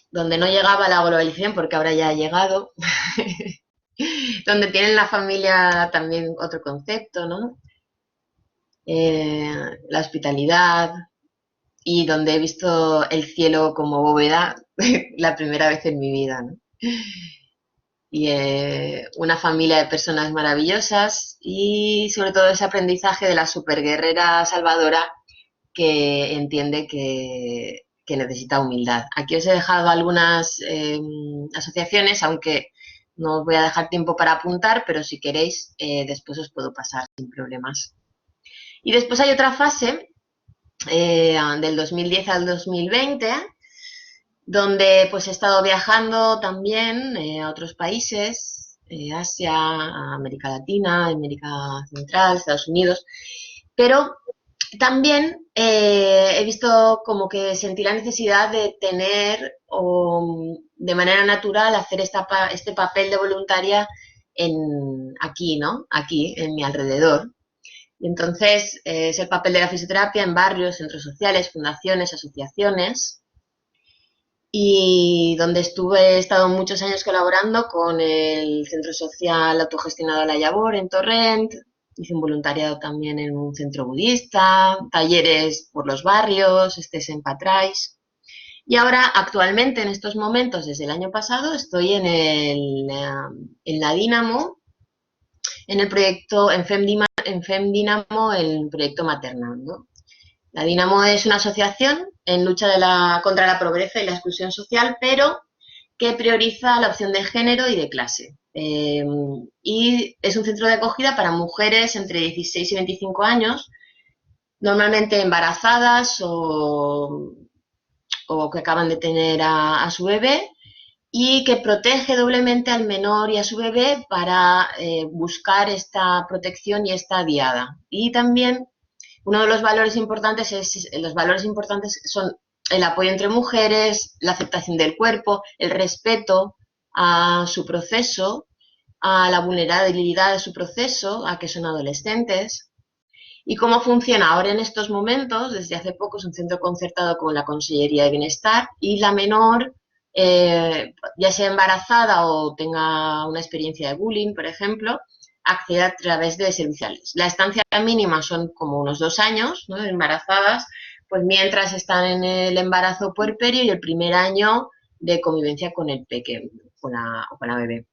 donde no llegaba la globalización, porque ahora ya ha llegado, donde tienen la familia también otro concepto, ¿no? La hospitalidad, y donde he visto el cielo como bóveda la primera vez en mi vida, ¿no? Y una familia de personas maravillosas y sobre todo ese aprendizaje de la superguerrera salvadora que entiende que necesita humildad. Aquí os he dejado algunas asociaciones, aunque no os voy a dejar tiempo para apuntar, pero si queréis después os puedo pasar sin problemas. Y después hay otra fase del 2010 al 2020, donde pues he estado viajando también a otros países, Asia, América Latina, América Central, Estados Unidos, pero también he visto como que sentí la necesidad de tener de manera natural hacer este papel de voluntaria aquí, ¿no? Aquí, en mi alrededor. Y entonces es el papel de la fisioterapia en barrios, centros sociales, fundaciones, asociaciones, y donde he estado muchos años colaborando con el centro social autogestionado La Llavor en Torrent, hice un voluntariado también en un centro budista, talleres por los barrios, en Patrais, y ahora actualmente en estos momentos, desde el año pasado, estoy en la Dínamo, en el proyecto, en FEM Dínamo, el proyecto Maternando. La Dínamo es una asociación en lucha contra la pobreza y la exclusión social, pero que prioriza la opción de género y de clase. Y es un centro de acogida para mujeres entre 16 y 25 años, normalmente embarazadas o que acaban de tener a su bebé, y que protege doblemente al menor y a su bebé para buscar esta protección y esta diada. Y también uno de los valores importantes son el apoyo entre mujeres, la aceptación del cuerpo, el respeto a su proceso, a la vulnerabilidad de su proceso, a que son adolescentes. ¿Y cómo funciona ahora en estos momentos? Desde hace poco es un centro concertado con la Consellería de Bienestar, y la menor, ya sea embarazada o tenga una experiencia de bullying, por ejemplo, accede a través de serviciales. La estancia mínima son como unos 2 años, ¿no?, embarazadas, pues mientras están en el embarazo puerperio y el primer año de convivencia con el pequeño, con la bebé.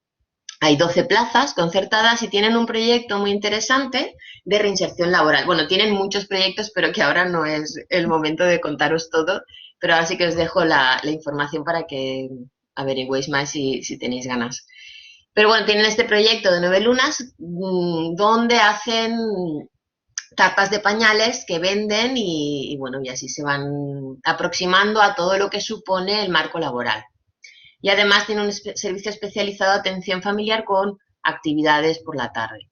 Hay 12 plazas concertadas y tienen un proyecto muy interesante de reinserción laboral. Bueno, tienen muchos proyectos, pero que ahora no es el momento de contaros todo, pero ahora sí que os dejo la información para que averigüéis más si tenéis ganas. Pero bueno, tienen este proyecto de 9 lunas donde hacen tapas de pañales que venden y bueno, y así se van aproximando a todo lo que supone el marco laboral. Y además tiene un servicio especializado de atención familiar con actividades por la tarde.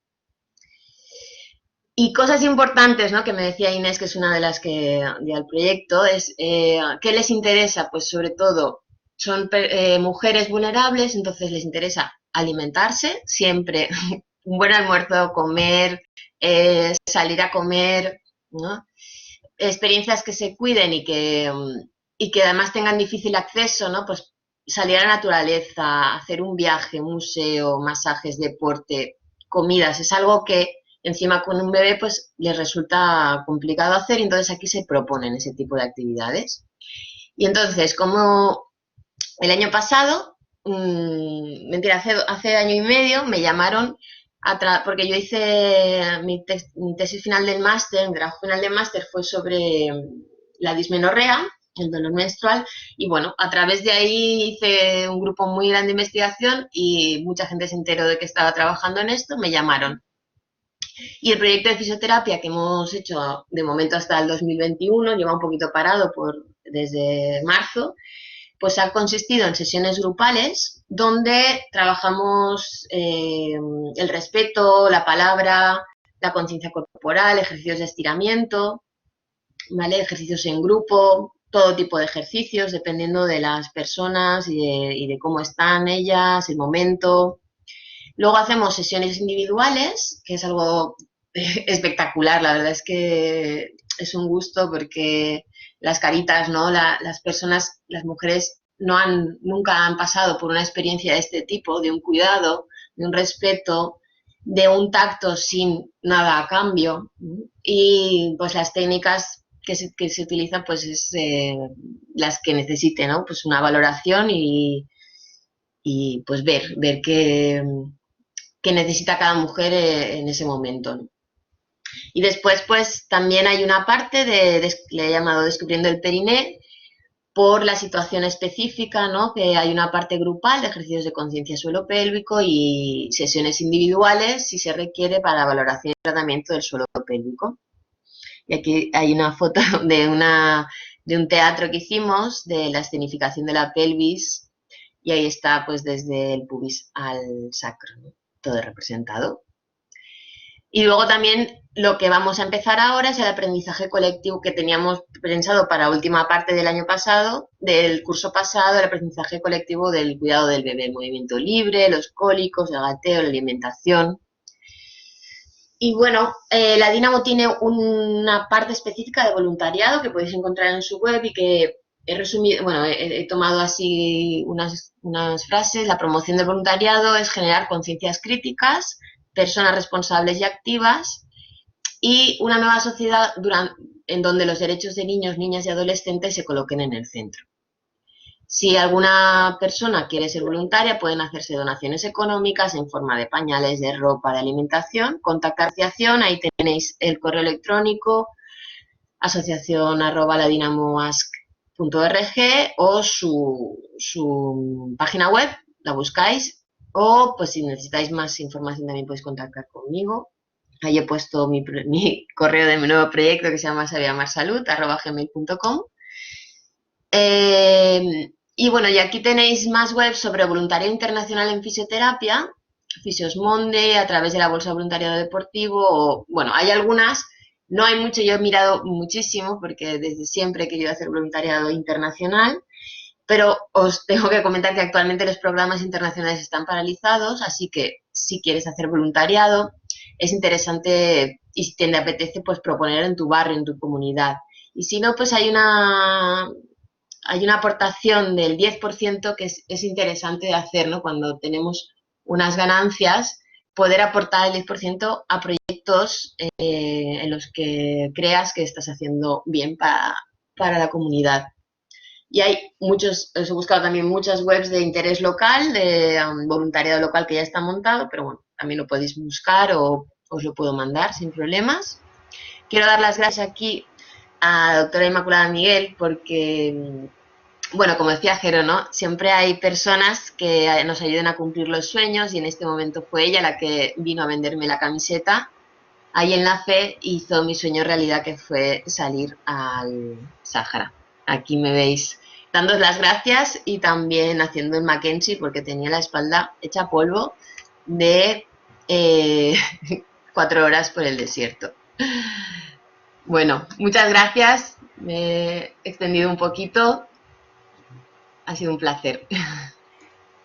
Y cosas importantes, ¿no?, que me decía Inés, que es una de las que del proyecto, es ¿qué les interesa? Pues sobre todo son mujeres vulnerables, entonces les interesa alimentarse, siempre un buen almuerzo, comer, salir a comer, ¿no? Experiencias que se cuiden y que además tengan difícil acceso, ¿no? Pues salir a la naturaleza, hacer un viaje, un museo, masajes, deporte, comidas, es algo que encima con un bebé pues les resulta complicado hacer, y entonces aquí se proponen ese tipo de actividades. Y entonces, como el año pasado, mentira, hace año y medio me llamaron porque yo hice mi tesis final del máster, mi trabajo final del máster fue sobre la dismenorrea, el dolor menstrual, y bueno, a través de ahí hice un grupo muy grande de investigación y mucha gente se enteró de que estaba trabajando en esto, me llamaron. Y el proyecto de fisioterapia que hemos hecho de momento hasta el 2021, lleva un poquito parado desde marzo, pues ha consistido en sesiones grupales donde trabajamos el respeto, la palabra, la conciencia corporal, ejercicios de estiramiento, ¿vale? Ejercicios en grupo, todo tipo de ejercicios, dependiendo de las personas y de cómo están ellas, el momento. Luego hacemos sesiones individuales, que es algo espectacular, la verdad es que es un gusto porque las caritas, ¿no? Las personas, las mujeres nunca han pasado por una experiencia de este tipo, de un cuidado, de un respeto, de un tacto sin nada a cambio. Y pues las técnicas que se utilizan pues es las que necesiten, ¿no? Pues una valoración y pues ver qué necesita cada mujer en ese momento, ¿no? Y después, pues también hay una parte le he llamado Descubriendo el Periné, por la situación específica, ¿no? Que hay una parte grupal de ejercicios de conciencia suelo pélvico y sesiones individuales, si se requiere, para valoración y tratamiento del suelo pélvico. Y aquí hay una foto de un teatro que hicimos, de la escenificación de la pelvis, y ahí está, pues, desde el pubis al sacro, ¿no? Todo representado. Y luego también lo que vamos a empezar ahora es el aprendizaje colectivo que teníamos pensado para última parte del año pasado, del curso pasado, el aprendizaje colectivo del cuidado del bebé, el movimiento libre, los cólicos, el gateo, la alimentación. Y bueno, la Dínamo tiene una parte específica de voluntariado que podéis encontrar en su web y que he resumido, bueno, he tomado así unas frases. La promoción del voluntariado es generar conciencias críticas, personas responsables y activas y una nueva sociedad en donde los derechos de niños, niñas y adolescentes se coloquen en el centro. Si alguna persona quiere ser voluntaria, pueden hacerse donaciones económicas en forma de pañales, de ropa, de alimentación. Contactar asociación, ahí tenéis el correo electrónico asociacion@ladinamoask.org o su página web, la buscáis, o pues si necesitáis más información también podéis contactar conmigo. Ahí he puesto mi correo de mi nuevo proyecto que se llama sabiamarsalud@gmail.com. Y bueno, y aquí tenéis más webs sobre voluntariado internacional en fisioterapia, Fisios Monde, a través de la Bolsa de Voluntariado Deportivo, o, bueno, hay algunas, no hay mucho, yo he mirado muchísimo porque desde siempre he querido hacer voluntariado internacional, pero os tengo que comentar que actualmente los programas internacionales están paralizados, así que si quieres hacer voluntariado, es interesante y si te apetece, pues proponer en tu barrio, en tu comunidad. Y si no, pues hay una aportación del 10% que es interesante de hacer, ¿no? Cuando tenemos unas ganancias, poder aportar el 10% a proyectos en los que creas que estás haciendo bien para la comunidad. Y hay os he buscado también muchas webs de interés local, de voluntariado local que ya está montado, pero bueno, también lo podéis buscar o os lo puedo mandar sin problemas. Quiero dar las gracias aquí a la doctora Inmaculada Miguel porque, bueno, como decía Jero, ¿no? Siempre hay personas que nos ayudan a cumplir los sueños y en este momento fue ella la que vino a venderme la camiseta. Ahí en la fe hizo mi sueño realidad, que fue salir al Sáhara. Aquí me veis dándos las gracias y también haciendo el Mackenzie porque tenía la espalda hecha polvo de 4 horas por el desierto. Bueno, muchas gracias. Me he extendido un poquito. Ha sido un placer.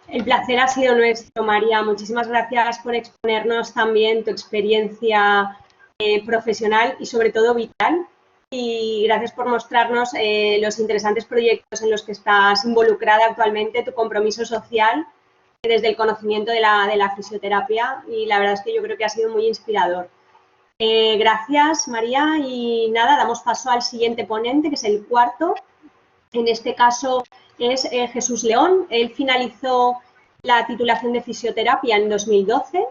El placer ha sido nuestro, María. Muchísimas gracias por exponernos también tu experiencia profesional y sobre todo vital. Y gracias por mostrarnos los interesantes proyectos en los que estás involucrada actualmente, tu compromiso social desde el conocimiento de la fisioterapia. Y la verdad es que yo creo que ha sido muy inspirador. Gracias, María. Y nada, damos paso al siguiente ponente, que es el cuarto. En este caso es Jesús León. Él finalizó la titulación de fisioterapia en 2012.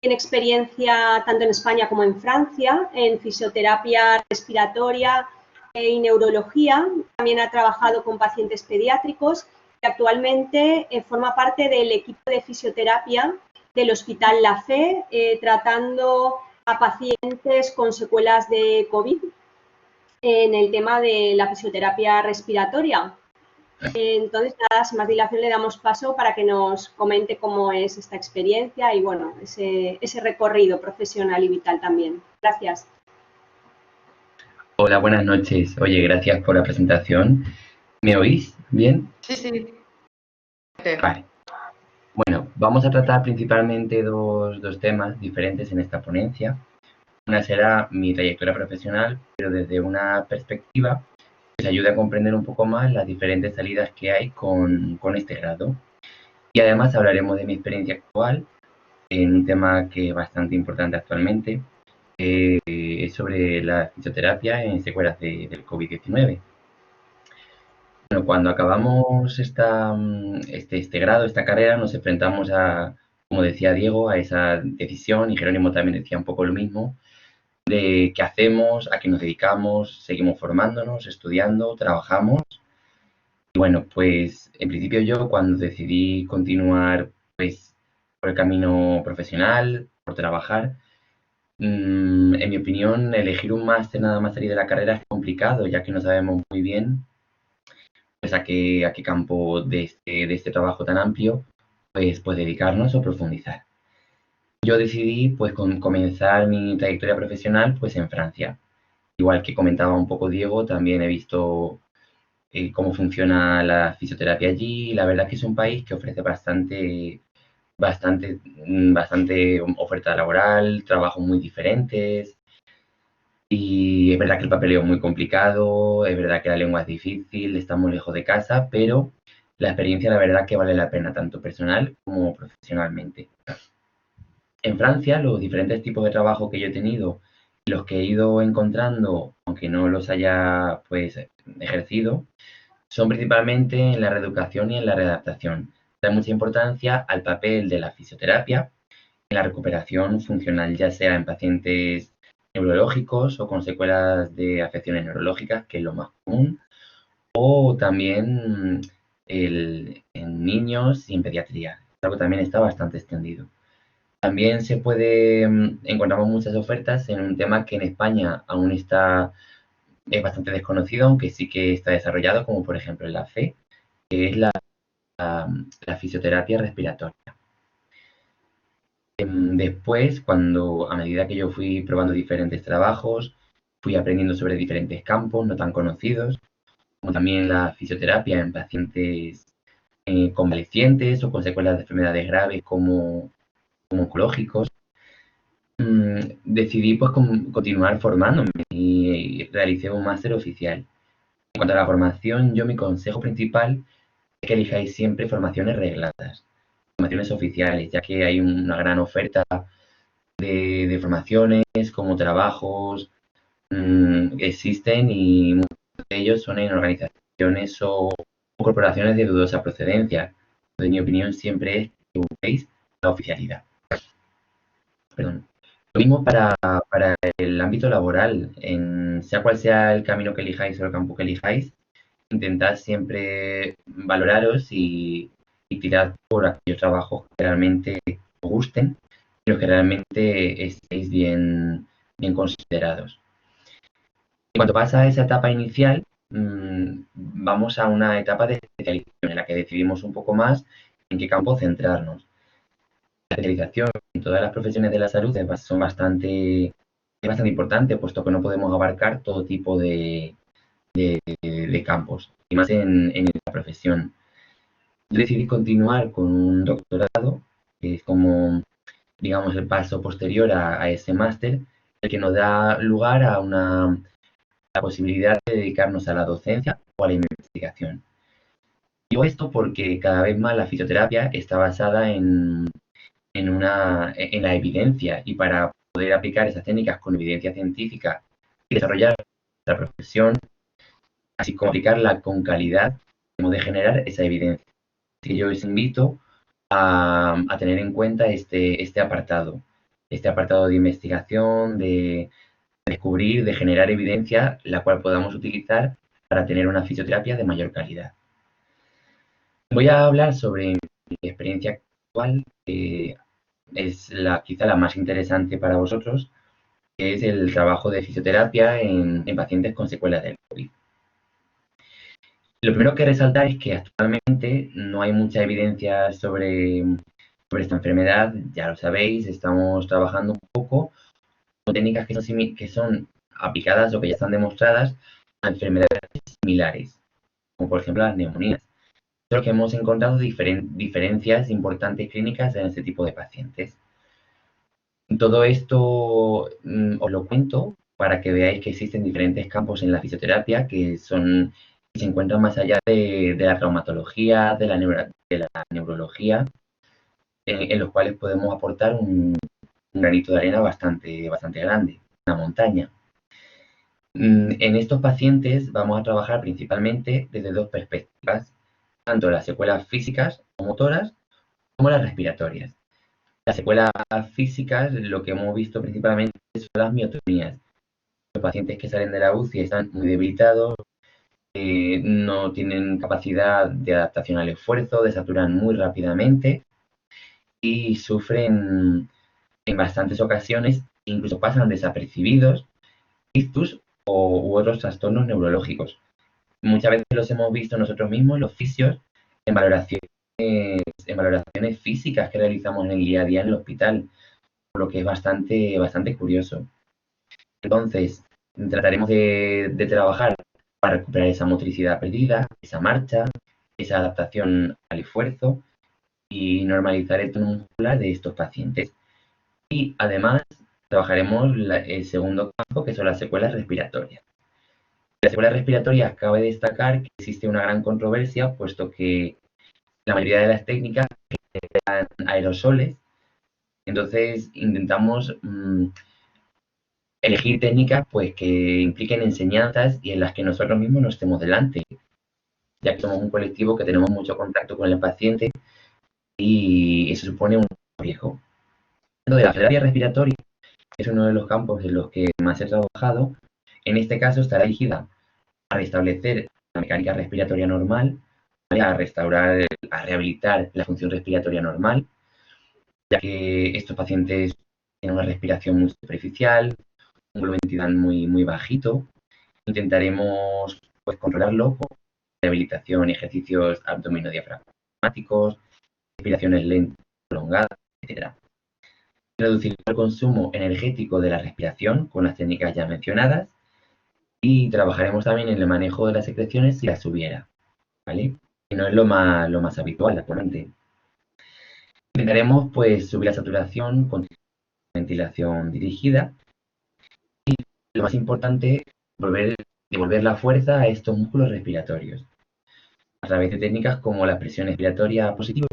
Tiene experiencia tanto en España como en Francia en fisioterapia respiratoria y neurología. También ha trabajado con pacientes pediátricos y actualmente forma parte del equipo de fisioterapia del Hospital La Fe, tratando a pacientes con secuelas de COVID en el tema de la fisioterapia respiratoria. Entonces, nada, sin más dilación le damos paso para que nos comente cómo es esta experiencia y, bueno, ese recorrido profesional y vital también. Gracias. Hola, buenas noches. Oye, gracias por la presentación. ¿Me oís bien? Sí, sí. Vale. Bueno, vamos a tratar principalmente dos temas diferentes en esta ponencia. Una será mi trayectoria profesional, pero desde una perspectiva que ayude a comprender un poco más las diferentes salidas que hay con este grado. Y además hablaremos de mi experiencia actual en un tema que es bastante importante actualmente, es sobre la fisioterapia en secuelas del COVID-19. Bueno, cuando acabamos este grado, esta carrera, nos enfrentamos a, como decía Diego, a esa decisión, y Jerónimo también decía un poco lo mismo, de qué hacemos, a qué nos dedicamos, seguimos formándonos, estudiando, trabajamos. Y bueno, pues en principio yo cuando decidí continuar pues por el camino profesional, por trabajar, en mi opinión, elegir un máster nada más salir de la carrera es complicado, ya que no sabemos muy bien pues a qué campo de este trabajo tan amplio pues dedicarnos o profundizar. Yo decidí pues comenzar mi trayectoria profesional pues en Francia. Igual que comentaba un poco Diego, también he visto cómo funciona la fisioterapia allí. La verdad es que es un país que ofrece bastante oferta laboral, trabajos muy diferentes. Y es verdad que el papeleo es muy complicado, es verdad que la lengua es difícil, estamos lejos de casa, pero la experiencia la verdad que vale la pena, tanto personal como profesionalmente. En Francia, los diferentes tipos de trabajo que yo he tenido, los que he ido encontrando, aunque no los haya pues ejercido, son principalmente en la reeducación y en la readaptación. Da mucha importancia al papel de la fisioterapia en la recuperación funcional, ya sea en pacientes neurológicos o con secuelas de afecciones neurológicas, que es lo más común, o también en niños y en pediatría. Algo también está bastante extendido. También encontramos muchas ofertas en un tema que en España aún es bastante desconocido, aunque sí que está desarrollado, como por ejemplo en la FE, que es la fisioterapia respiratoria. Después, a medida que yo fui probando diferentes trabajos, fui aprendiendo sobre diferentes campos no tan conocidos, como también la fisioterapia en pacientes convalecientes o con secuelas de enfermedades graves como oncológicos. Decidí pues continuar formándome y realicé un máster oficial. En cuanto a la formación, mi consejo principal es que elijáis siempre formaciones regladas, formaciones oficiales, ya que hay una gran oferta de formaciones, como trabajos, existen y muchos de ellos son en organizaciones o corporaciones de dudosa procedencia. En mi opinión siempre es que busquéis la oficialidad. Perdón. Lo mismo para el ámbito laboral, sea cual sea el camino que elijáis o el campo que elijáis, intentad siempre valoraros y tirad por aquellos trabajos que realmente os gusten y los que realmente estéis bien considerados. En cuanto pasa a esa etapa inicial, vamos a una etapa de especialización en la que decidimos un poco más en qué campo centrarnos. La especialización en todas las profesiones de la salud es bastante importante, puesto que no podemos abarcar todo tipo de campos, y más en la profesión. Yo decidí continuar con un doctorado, que es como, digamos, el paso posterior a ese máster, el que nos da lugar a la posibilidad de dedicarnos a la docencia o a la investigación. Digo esto porque cada vez más la fisioterapia está basada en la evidencia, y para poder aplicar esas técnicas con evidencia científica y desarrollar la profesión, así como aplicarla con calidad, debemos de generar esa evidencia. Así que yo os invito a tener en cuenta este apartado de investigación, de descubrir, de generar evidencia, la cual podamos utilizar para tener una fisioterapia de mayor calidad. Voy a hablar sobre mi experiencia actual, que es quizá la más interesante para vosotros, que es el trabajo de fisioterapia en pacientes con secuelas del COVID. Lo primero que resaltar es que actualmente no hay mucha evidencia sobre esta enfermedad, ya lo sabéis, estamos trabajando un poco con técnicas que son aplicadas o que ya están demostradas a enfermedades similares, como por ejemplo las neumonías. Creo que hemos encontrado diferencias importantes clínicas en este tipo de pacientes. Todo esto os lo cuento para que veáis que existen diferentes campos en la fisioterapia que se encuentran más allá de la traumatología, de la neurología, en los cuales podemos aportar un granito de arena bastante grande, una montaña. En estos pacientes vamos a trabajar principalmente desde dos perspectivas, tanto las secuelas físicas o motoras como las respiratorias. Las secuelas físicas, lo que hemos visto principalmente son las miotonías. Los pacientes que salen de la UCI están muy debilitados, no tienen capacidad de adaptación al esfuerzo, desaturan muy rápidamente y sufren en bastantes ocasiones, incluso pasan desapercibidos, ictus u otros trastornos neurológicos. Muchas veces los hemos visto nosotros mismos, los fisios, en valoraciones físicas que realizamos en el día a día en el hospital, por lo que es bastante curioso. Entonces, trataremos de trabajar para recuperar esa motricidad perdida, esa marcha, esa adaptación al esfuerzo y normalizar el tono muscular de estos pacientes. Y además trabajaremos el segundo campo, que son las secuelas respiratorias. Las secuelas respiratorias cabe destacar que existe una gran controversia, puesto que la mayoría de las técnicas generan aerosoles. Entonces intentamos elegir técnicas pues, que impliquen enseñanzas y en las que nosotros mismos no estemos delante, ya que somos un colectivo que tenemos mucho contacto con el paciente y eso supone un riesgo. Entonces, la terapia respiratoria es uno de los campos en los que más he trabajado. En este caso estará dirigida a restablecer la mecánica respiratoria normal, ¿vale? A restaurar, a rehabilitar la función respiratoria normal, ya que estos pacientes tienen una respiración muy superficial, un volumen de ventilación muy bajito. Intentaremos pues, controlarlo con rehabilitación, ejercicios abdominodiafragmáticos, respiraciones lentas, prolongadas, etc. Reducir el consumo energético de la respiración con las técnicas ya mencionadas y trabajaremos también en el manejo de las secreciones si las hubiera, ¿vale? Que no es lo más habitual actualmente. Intentaremos pues subir la saturación con ventilación dirigida y lo más importante, devolver la fuerza a estos músculos respiratorios a través de técnicas como la presión expiratoria positiva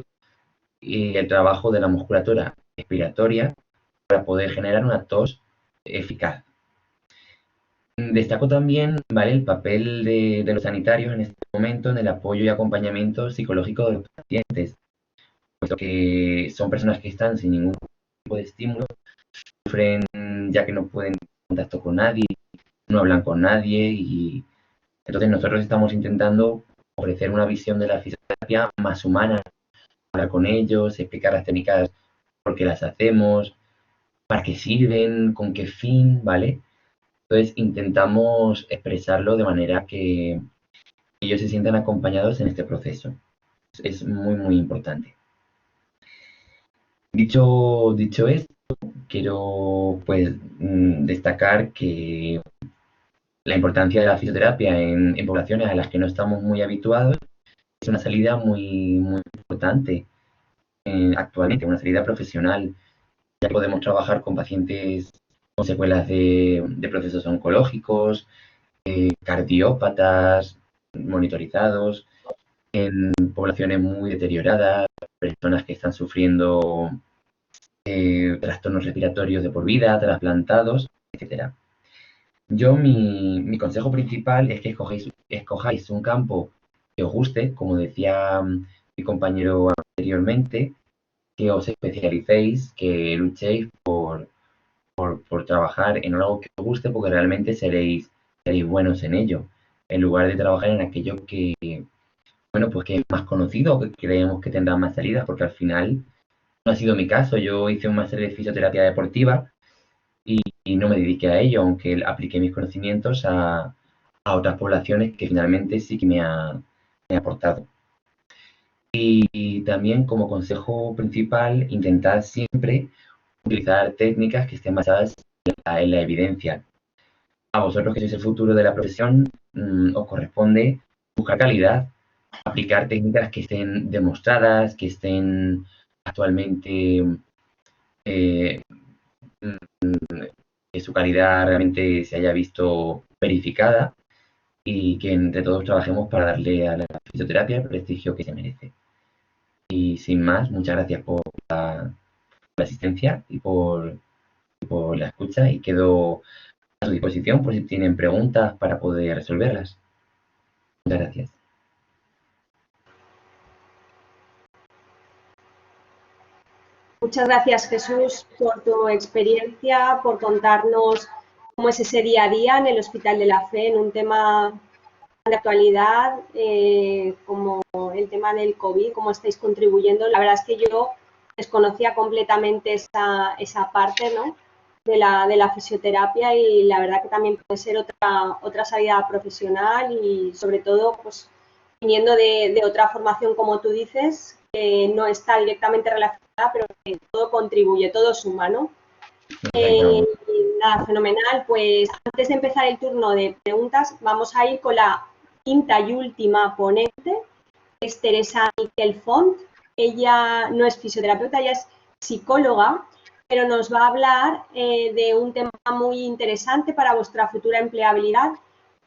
y el trabajo de la musculatura expiratoria para poder generar una tos eficaz. Destaco también, ¿vale?, el papel de los sanitarios en este momento en el apoyo y acompañamiento psicológico de los pacientes, puesto que son personas que están sin ningún tipo de estímulo, sufren ya que no pueden tener contacto con nadie, no hablan con nadie y entonces nosotros estamos intentando ofrecer una visión de la fisioterapia más humana, hablar con ellos, explicar las técnicas, por qué las hacemos, para qué sirven, con qué fin, ¿vale? Entonces intentamos expresarlo de manera que ellos se sientan acompañados en este proceso. Es muy importante. Dicho esto, quiero pues destacar que la importancia de la fisioterapia en poblaciones a las que no estamos muy habituados es una salida muy importante actualmente, una salida profesional. Ya podemos trabajar con pacientes con secuelas de procesos oncológicos, cardiópatas, monitorizados, en poblaciones muy deterioradas, personas que están sufriendo trastornos respiratorios de por vida, trasplantados, etc. Yo mi consejo principal es que escojáis un campo que os guste, como decía mi compañero anteriormente, que os especialicéis, que luchéis por trabajar en algo que os guste, porque realmente seréis buenos en ello, en lugar de trabajar en aquello que, bueno, pues que es más conocido, que creemos que tendrá más salidas, porque al final no ha sido mi caso. Yo hice un máster de fisioterapia deportiva y no me dediqué a ello, aunque apliqué mis conocimientos a otras poblaciones que finalmente sí que he aportado. Y también como consejo principal, intentar siempre utilizar técnicas que estén basadas en la evidencia. A vosotros que sois el futuro de la profesión, os corresponde buscar calidad, aplicar técnicas que estén demostradas, que estén actualmente, que su calidad realmente se haya visto verificada y que entre todos trabajemos para darle a la fisioterapia el prestigio que se merece. Y sin más, muchas gracias por la asistencia y por la escucha, y quedo a su disposición por si tienen preguntas para poder resolverlas. Muchas gracias. Muchas gracias, Jesús, por tu experiencia, por contarnos cómo es ese día a día en el Hospital de la Fe, en un tema de actualidad, como el tema del COVID, cómo estáis contribuyendo. La verdad es que yo desconocía completamente esa parte, ¿no?, de la fisioterapia, y la verdad que también puede ser otra salida profesional, y sobre todo pues viniendo de otra formación, como tú dices, que no está directamente relacionada, pero que todo contribuye, todo suma, ¿no? Nada, fenomenal. Pues antes de empezar el turno de preguntas, vamos a ir con la quinta y última ponente, que es Teresa Miquel Font. Ella no es fisioterapeuta, ella es psicóloga, pero nos va a hablar de un tema muy interesante para vuestra futura empleabilidad,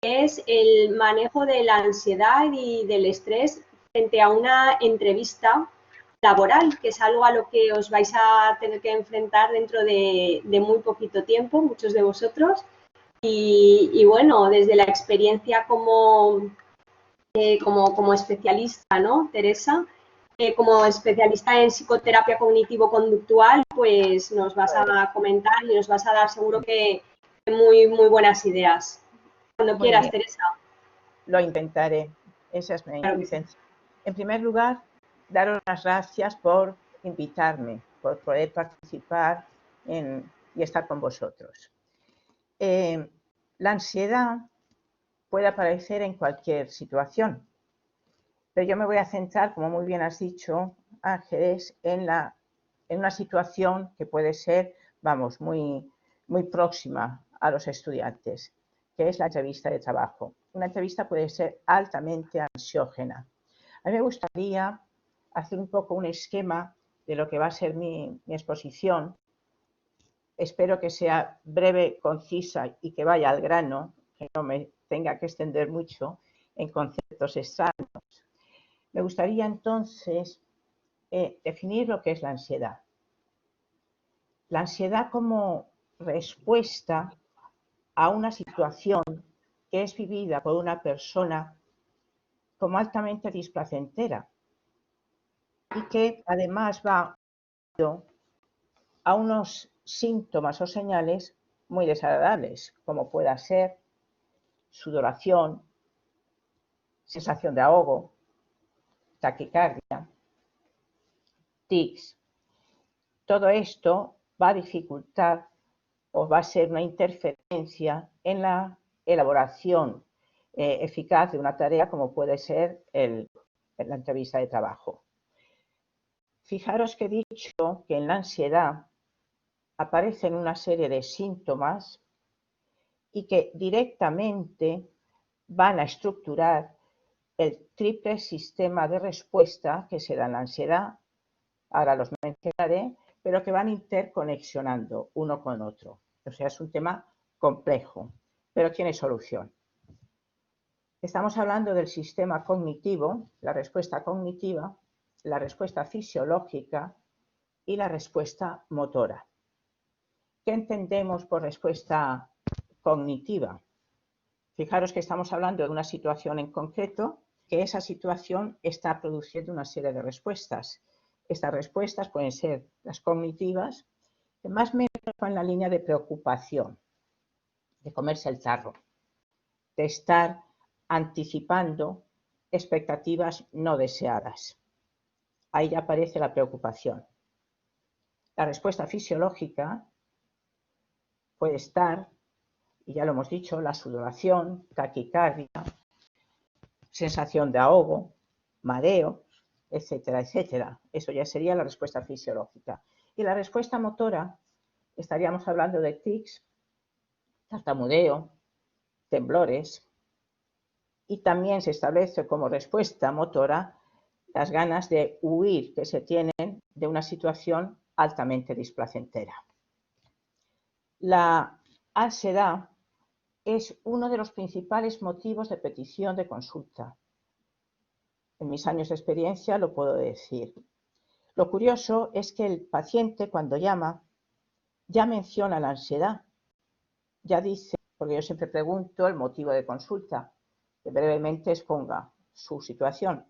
que es el manejo de la ansiedad y del estrés frente a una entrevista laboral, que es algo a lo que os vais a tener que enfrentar dentro de muy poquito tiempo, muchos de vosotros. Y bueno, desde la experiencia como especialista, ¿no, Teresa? Como especialista en psicoterapia cognitivo-conductual, pues nos vas a comentar y nos vas a dar seguro que muy, muy buenas ideas. Cuando Muy quieras, bien. Teresa. Lo intentaré. Esa es mi Claro que intención. En primer lugar, daros las gracias por invitarme, por poder participar y estar con vosotros. La ansiedad puede aparecer en cualquier situación, pero yo me voy a centrar, como muy bien has dicho, Ángeles, en una situación que puede ser, vamos, muy, muy próxima a los estudiantes, que es la entrevista de trabajo. Una entrevista puede ser altamente ansiógena. A mí me gustaría hacer un poco un esquema de lo que va a ser mi exposición. Espero que sea breve, concisa y que vaya al grano, que no me tenga que extender mucho en conceptos extraños. Me gustaría entonces definir lo que es la ansiedad. La ansiedad como respuesta a una situación que es vivida por una persona como altamente displacentera y que además va a unos síntomas o señales muy desagradables, como pueda ser sudoración, sensación de ahogo, taquicardia, tics. Todo esto va a dificultar o va a ser una interferencia en la elaboración eficaz de una tarea como puede ser la entrevista de trabajo. Fijaros que he dicho que en la ansiedad aparecen una serie de síntomas y que directamente van a estructurar el triple sistema de respuesta que se da en la ansiedad. Ahora los mencionaré, pero que van interconexionando uno con otro. O sea, es un tema complejo, pero tiene solución. Estamos hablando del sistema cognitivo, la respuesta cognitiva, la respuesta fisiológica y la respuesta motora. ¿Qué entendemos por respuesta cognitiva? Fijaros que estamos hablando de una situación en concreto, que esa situación está produciendo una serie de respuestas. Estas respuestas pueden ser las cognitivas, que más o menos van en la línea de preocupación, de comerse el tarro, de estar anticipando expectativas no deseadas. Ahí ya aparece la preocupación. La respuesta fisiológica puede estar, y ya lo hemos dicho, la sudoración, taquicardia, sensación de ahogo, mareo, etcétera, etcétera. Eso ya sería la respuesta fisiológica. Y la respuesta motora, estaríamos hablando de tics, tartamudeo, temblores, y también se establece como respuesta motora las ganas de huir que se tienen de una situación altamente displacentera. La ansiedad es uno de los principales motivos de petición de consulta. En mis años de experiencia lo puedo decir. Lo curioso es que el paciente cuando llama ya menciona la ansiedad, ya dice, porque yo siempre pregunto el motivo de consulta, que brevemente exponga su situación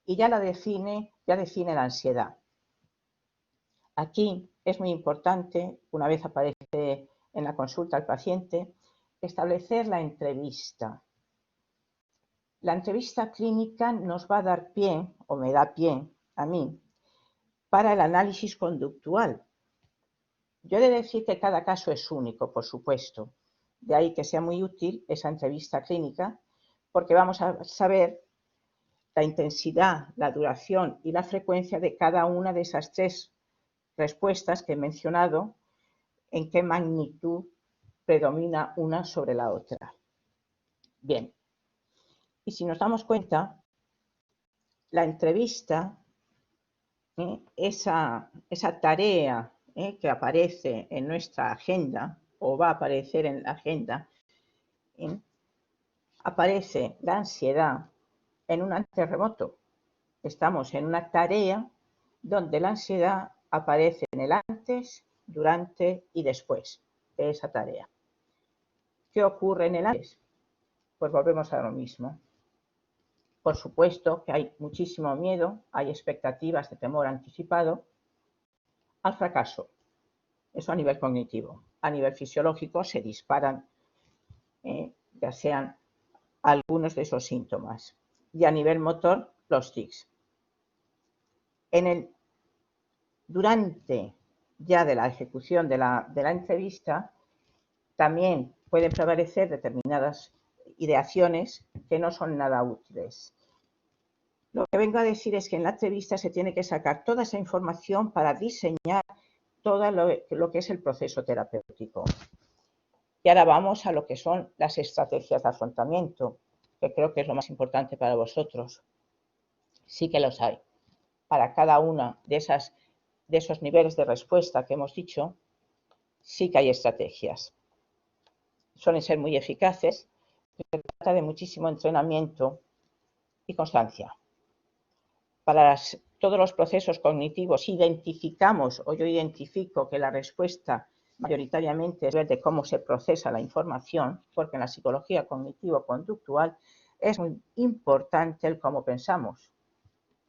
y ya define la ansiedad. Aquí es muy importante, una vez aparece en la consulta el paciente, establecer la entrevista. La entrevista clínica nos va a dar pie, o me da pie a mí, para el análisis conductual. Yo he de decir que cada caso es único, por supuesto. De ahí que sea muy útil esa entrevista clínica, porque vamos a saber la intensidad, la duración y la frecuencia de cada una de esas tres respuestas que he mencionado, en qué magnitud predomina una sobre la otra. Bien, y si nos damos cuenta, la entrevista, esa tarea que aparece en nuestra agenda o va a aparecer en la agenda, aparece la ansiedad en un antes remoto. Estamos en una tarea donde la ansiedad aparece en el antes, durante y después de esa tarea. ¿Qué ocurre en el antes? Pues volvemos a lo mismo. Por supuesto que hay muchísimo miedo, hay expectativas de temor anticipado al fracaso. Eso a nivel cognitivo. A nivel fisiológico se disparan, ya sean algunos de esos síntomas. Y a nivel motor, los tics. Durante ya de la ejecución de la entrevista, también pueden prevalecer determinadas ideaciones que no son nada útiles. Lo que vengo a decir es que en la entrevista se tiene que sacar toda esa información para diseñar todo lo que es el proceso terapéutico. Y ahora vamos a lo que son las estrategias de afrontamiento, que creo que es lo más importante para vosotros. Sí que los hay. Para cada uno de esos niveles de respuesta que hemos dicho, sí que hay estrategias. Suelen ser muy eficaces, se trata de muchísimo entrenamiento y constancia. Para todos los procesos cognitivos identificamos, o yo identifico que la respuesta mayoritariamente es de cómo se procesa la información, porque en la psicología cognitivo-conductual es muy importante el cómo pensamos.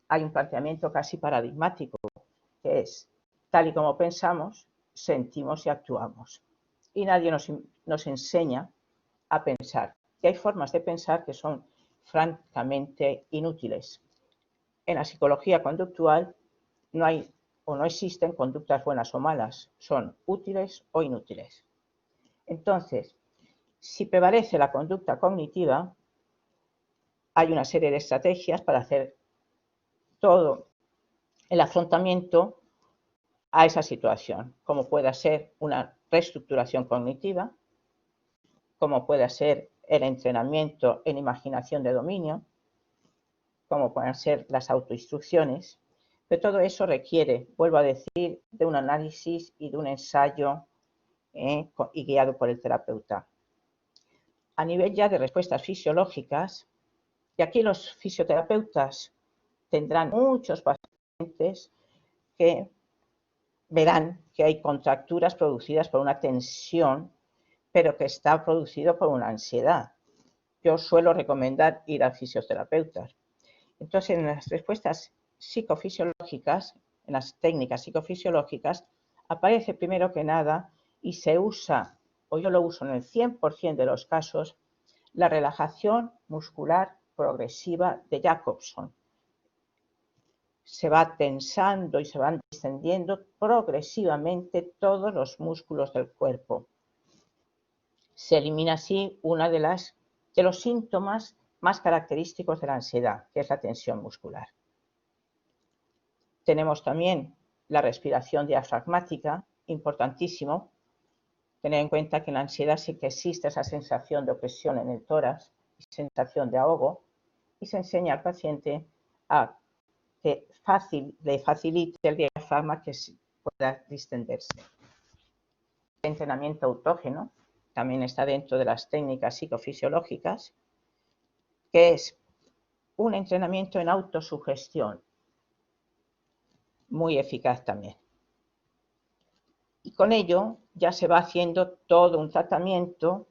Hay un planteamiento casi paradigmático, que es tal y como pensamos, sentimos y actuamos. Y nadie nos enseña a pensar. Y hay formas de pensar que son francamente inútiles. En la psicología conductual no hay o no existen conductas buenas o malas, son útiles o inútiles. Entonces, si prevalece la conducta cognitiva, hay una serie de estrategias para hacer todo el afrontamiento a esa situación, como pueda ser una reestructuración cognitiva, como pueda ser el entrenamiento en imaginación de dominio, como pueden ser las autoinstrucciones, pero todo eso requiere, vuelvo a decir, de un análisis y de un ensayo y guiado por el terapeuta. A nivel ya de respuestas fisiológicas, y aquí los fisioterapeutas tendrán muchos pacientes que verán que hay contracturas producidas por una tensión, pero que está producido por una ansiedad. Yo suelo recomendar ir al fisioterapeuta. Entonces, en las respuestas psicofisiológicas, en las técnicas psicofisiológicas, aparece primero que nada y se usa, o yo lo uso en el 100% de los casos, la relajación muscular progresiva de Jacobson. Se va tensando y se van distendiendo progresivamente todos los músculos del cuerpo. Se elimina así una de los síntomas más característicos de la ansiedad, que es la tensión muscular. Tenemos también la respiración diafragmática, importantísimo. Tener en cuenta que en la ansiedad sí que existe esa sensación de opresión en el tórax, sensación de ahogo, y se enseña al paciente a que le facilite el diafragma que pueda distenderse. El entrenamiento autógeno también está dentro de las técnicas psicofisiológicas, que es un entrenamiento en autosugestión, muy eficaz también. Y con ello ya se va haciendo todo un tratamiento,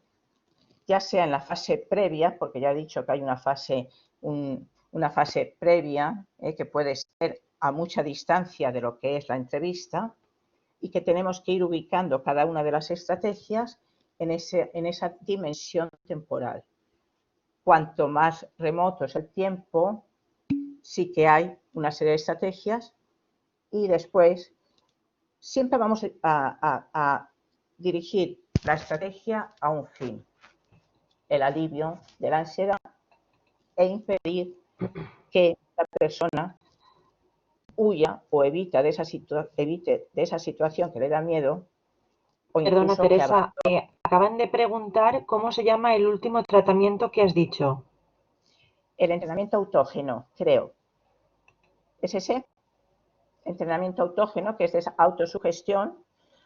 ya sea en la fase previa, porque ya he dicho que hay una fase previa que puede ser a mucha distancia de lo que es la entrevista y que tenemos que ir ubicando cada una de las estrategias en esa dimensión temporal. Cuanto más remoto es el tiempo, sí que hay una serie de estrategias y después siempre vamos a dirigir la estrategia a un fin, el alivio de la ansiedad e impedir que la persona huya o evite de esa situación que le da miedo. O Perdona, Teresa, acaban de preguntar cómo se llama el último tratamiento que has dicho. El entrenamiento autógeno, creo. ¿Es ese? Entrenamiento autógeno, que es de esa autosugestión.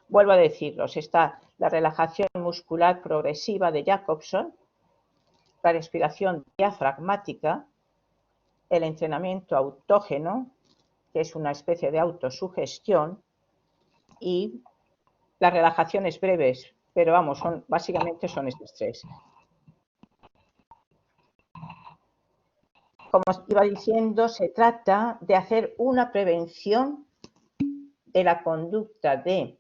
Vuelvo a deciros, está la relajación muscular progresiva de Jacobson, la respiración diafragmática, el entrenamiento autógeno, que es una especie de autosugestión, y las relajaciones breves, pero vamos, básicamente son estos tres. Como os iba diciendo, se trata de hacer una prevención de la conducta de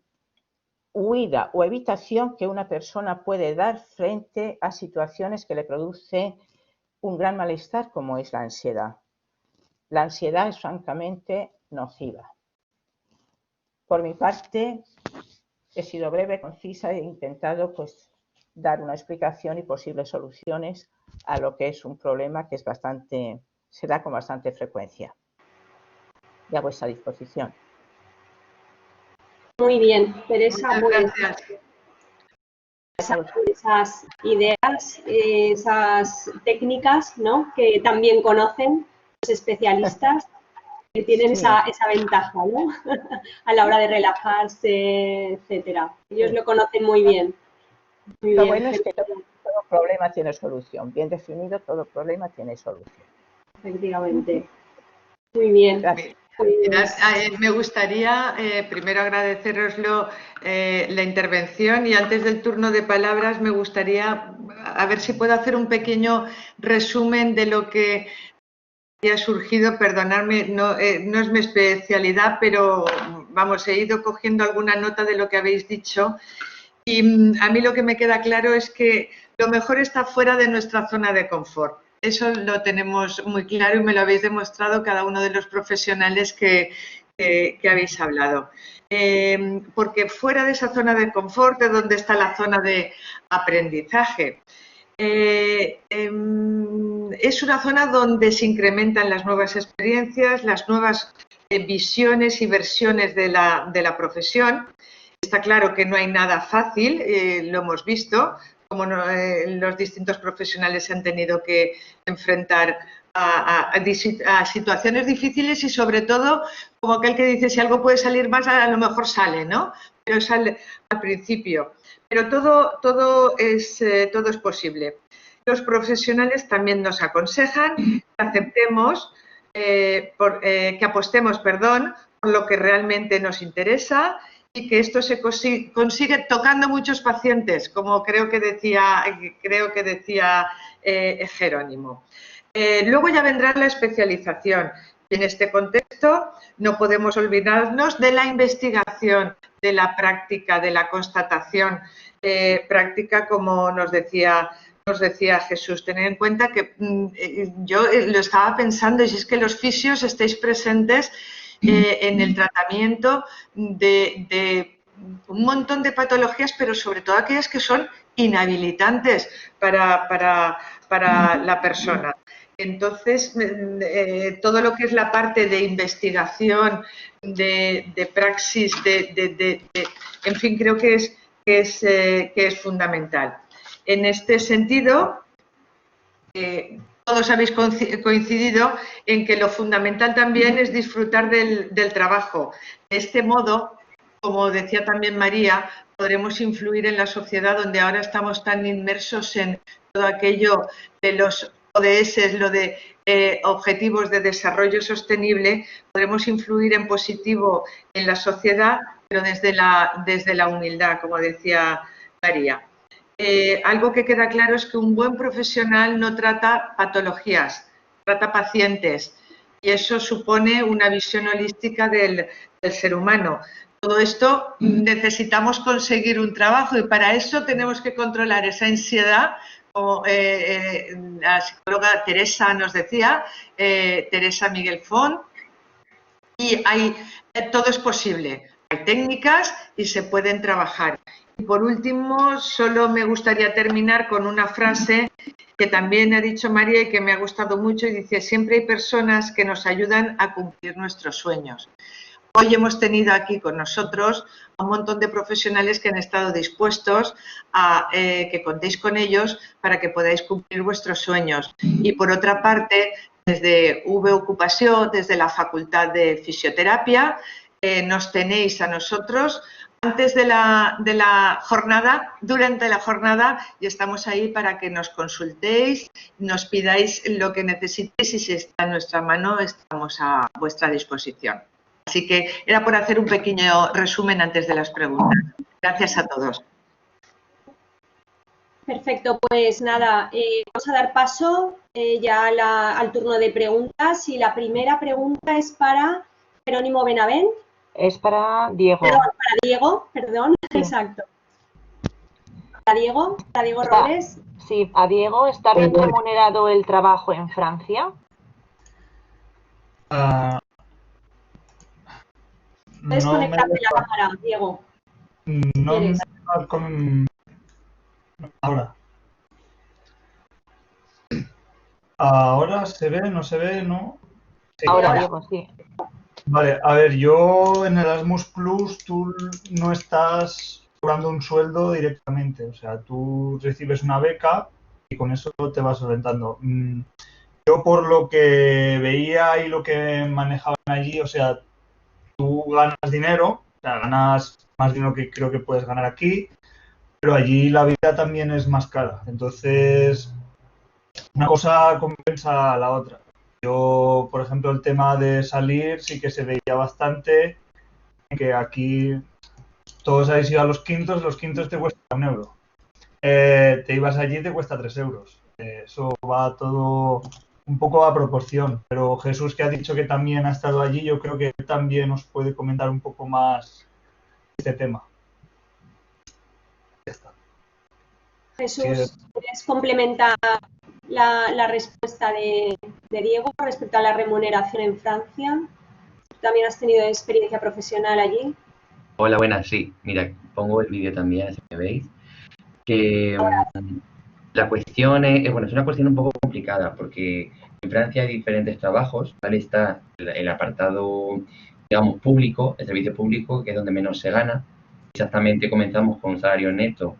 huida o evitación que una persona puede dar frente a situaciones que le produce un gran malestar, como es la ansiedad. La ansiedad es francamente nociva. Por mi parte, he sido breve, concisa e he intentado dar una explicación y posibles soluciones a lo que es un problema que se da con bastante frecuencia. Y a vuestra disposición. Muy bien, Teresa, muchas gracias. Esas ideas, esas técnicas, ¿no?, que también conocen los especialistas, que tienen Sí. esa ventaja, ¿no? A la hora de relajarse, etcétera. Ellos lo conocen muy bien. Muy Lo bien, bueno es que todo problema tiene solución. Bien definido, todo problema tiene solución. efectivamente. Muy bien. Gracias. Me gustaría primero agradeceroslo la intervención y antes del turno de palabras me gustaría a ver si puedo hacer un pequeño resumen de lo que ha surgido. Perdonadme, no es mi especialidad, pero vamos, he ido cogiendo alguna nota de lo que habéis dicho y a mí lo que me queda claro es que lo mejor está fuera de nuestra zona de confort. Eso lo tenemos muy claro y me lo habéis demostrado cada uno de los profesionales que habéis hablado. Porque fuera de esa zona de confort es donde está la zona de aprendizaje. Es una zona donde se incrementan las nuevas experiencias, las nuevas visiones y versiones de la profesión. Está claro que no hay nada fácil, lo hemos visto, como los distintos profesionales se han tenido que enfrentar a situaciones difíciles y sobre todo, como aquel que dice, si algo puede salir más, a lo mejor sale, ¿no? Pero sale al principio. Pero todo es posible. Los profesionales también nos aconsejan que aceptemos, que apostemos, por lo que realmente nos interesa y que esto se consigue tocando muchos pacientes, como creo que decía Jerónimo. Luego ya vendrá la especialización. Y en este contexto no podemos olvidarnos de la investigación, de la práctica, de la constatación práctica, como nos decía Jesús. Tener en cuenta que yo lo estaba pensando, y si es que los fisios estáis presentes en el tratamiento de un montón de patologías, pero sobre todo aquellas que son inhabilitantes para la persona. Entonces, todo lo que es la parte de investigación, de praxis, en fin, creo que es fundamental. En este sentido, todos habéis coincidido en que lo fundamental también es disfrutar del trabajo. De este modo, como decía también María, podremos influir en la sociedad donde ahora estamos tan inmersos en todo aquello de los ODS, lo de Objetivos de Desarrollo Sostenible, podremos influir en positivo en la sociedad, pero desde la humildad, como decía María. Algo que queda claro es que un buen profesional no trata patologías, trata pacientes, y eso supone una visión holística del ser humano. Todo esto necesitamos conseguir un trabajo y para eso tenemos que controlar esa ansiedad, como la psicóloga Teresa nos decía, Teresa Miguel Font, y todo es posible. Hay técnicas y se pueden trabajar. Y por último, solo me gustaría terminar con una frase que también ha dicho María y que me ha gustado mucho y dice: siempre hay personas que nos ayudan a cumplir nuestros sueños. Hoy hemos tenido aquí con nosotros a un montón de profesionales que han estado dispuestos a que contéis con ellos para que podáis cumplir vuestros sueños. Y por otra parte, desde V-Ocupació, desde la Facultad de Fisioterapia, nos tenéis a nosotros antes de la jornada, durante la jornada, y estamos ahí para que nos consultéis, nos pidáis lo que necesitéis y si está en nuestra mano estamos a vuestra disposición. Así que era por hacer un pequeño resumen antes de las preguntas. Gracias a todos. Perfecto, pues nada, vamos a dar paso ya al turno de preguntas y la primera pregunta es para Jerónimo Benavent. Es para Diego. Perdón, para Diego, perdón, sí. Exacto. Para Diego Robles. Sí, a Diego, ¿está bien remunerado el trabajo en Francia? Puedes conectarte la cámara, Diego. No me con... Ahora. ¿Ahora se ve? ¿No se ve? ¿No? Sí, ahora, Diego, sí. Vale, a ver, yo en Erasmus Plus tú no estás cobrando un sueldo directamente, o sea, tú recibes una beca y con eso te vas solventando. Yo por lo que veía y lo que manejaban allí, o sea, tú ganas dinero, o sea, ganas más dinero que creo que puedes ganar aquí, pero allí la vida también es más cara, entonces una cosa compensa a la otra. Yo, por ejemplo, el tema de salir sí que se veía bastante, que aquí todos habéis ido a los quintos te cuesta 1 euro. Te ibas allí y te cuesta 3 euros. Eso va todo un poco a proporción, pero Jesús, que ha dicho que también ha estado allí, yo creo que también nos puede comentar un poco más este tema. Ya está. Jesús, ¿puedes complementar la respuesta de Diego respecto a la remuneración en Francia? ¿También has tenido experiencia profesional allí? Hola, buenas, sí. Mira, pongo el vídeo también, así me veis. Que la cuestión es, bueno, es una cuestión un poco complicada porque en Francia hay diferentes trabajos, ¿vale? Está el apartado, digamos, público, el servicio público, que es donde menos se gana. Exactamente comenzamos con un salario neto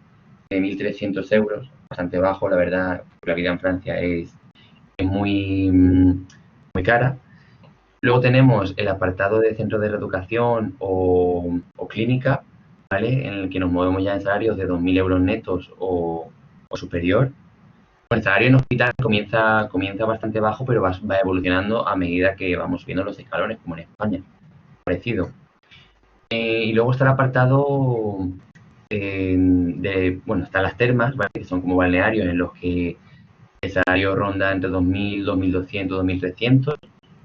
de 1.300 euros, bastante bajo, la verdad, la vida en Francia es muy, muy cara. Luego tenemos el apartado de centro de reeducación o clínica, ¿vale? En el que nos movemos ya en salarios de 2.000 euros netos o superior. El salario en hospital comienza bastante bajo, pero va evolucionando a medida que vamos subiendo los escalones, como en España, parecido. Y luego está el apartado bueno, están las termas, ¿vale? Que son como balnearios en los que el salario ronda entre 2.000, 2.200, 2.300,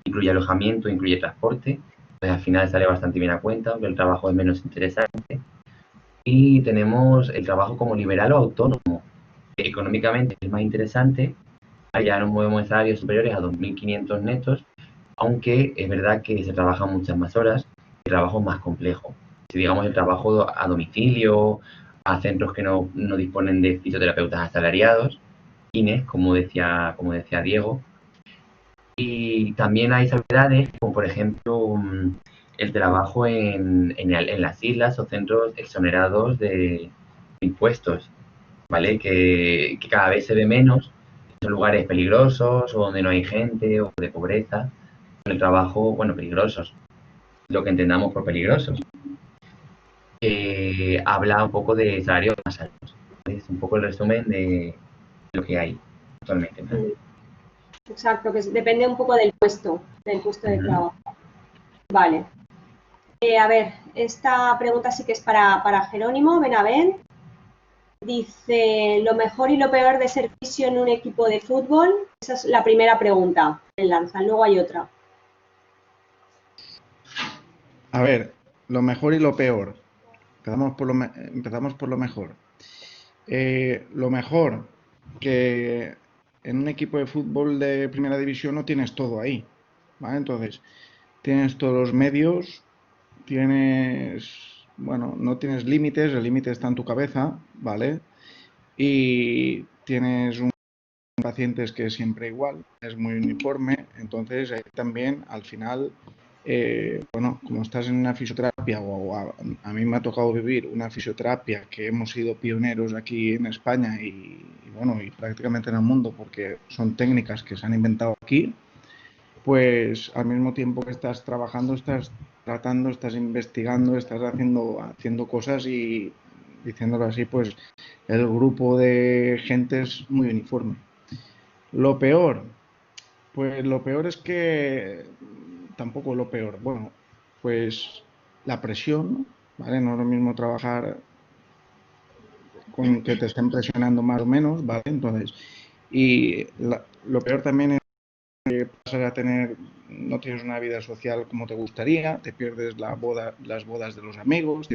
incluye alojamiento, incluye transporte, pues al final sale bastante bien a cuenta, aunque el trabajo es menos interesante. Y tenemos el trabajo como liberal o autónomo, que económicamente es más interesante, allá nos movemos en salarios superiores a 2.500 netos, aunque es verdad que se trabajan muchas más horas y el trabajo es más complejo. si digamos el trabajo a domicilio, a centros que no disponen de fisioterapeutas asalariados, INES, como decía Diego. Y también hay salvedades, como por ejemplo el trabajo en las islas o centros exonerados de impuestos, ¿vale? Que cada vez se ve menos, son lugares peligrosos o donde no hay gente o de pobreza, el trabajo, bueno, peligrosos, lo que entendamos por peligrosos. Habla un poco de salarios más altos. Es un poco el resumen de lo que hay actualmente en Francia. Exacto, que depende un poco del puesto de trabajo. Vale. A ver, esta pregunta sí que es para Jerónimo Benavent. Dice, ¿lo mejor y lo peor de ser fisio en un equipo de fútbol? Esa es la primera pregunta que lanzan. Luego hay otra. A ver, lo mejor y lo peor. Empezamos por lo mejor. Lo mejor, que en un equipo de fútbol de primera división no tienes todo ahí, ¿vale? Entonces, tienes todos los medios, no tienes límites, el límite está en tu cabeza, ¿vale? Y tienes un pacientes que es siempre igual, es muy uniforme, entonces ahí también al final, como estás en una fisioterapia o a mí me ha tocado vivir una fisioterapia que hemos sido pioneros aquí en España y prácticamente en el mundo porque son técnicas que se han inventado aquí, pues al mismo tiempo que estás trabajando, estás tratando, estás investigando, estás haciendo cosas y, diciéndolo así, pues el grupo de gente es muy uniforme. Lo peor, pues lo peor es que tampoco lo peor. Bueno, pues la presión, ¿vale? No es lo mismo trabajar con que te estén presionando más o menos, ¿vale? Entonces, lo peor también es que pasas a no tienes una vida social como te gustaría, te pierdes las bodas de los amigos,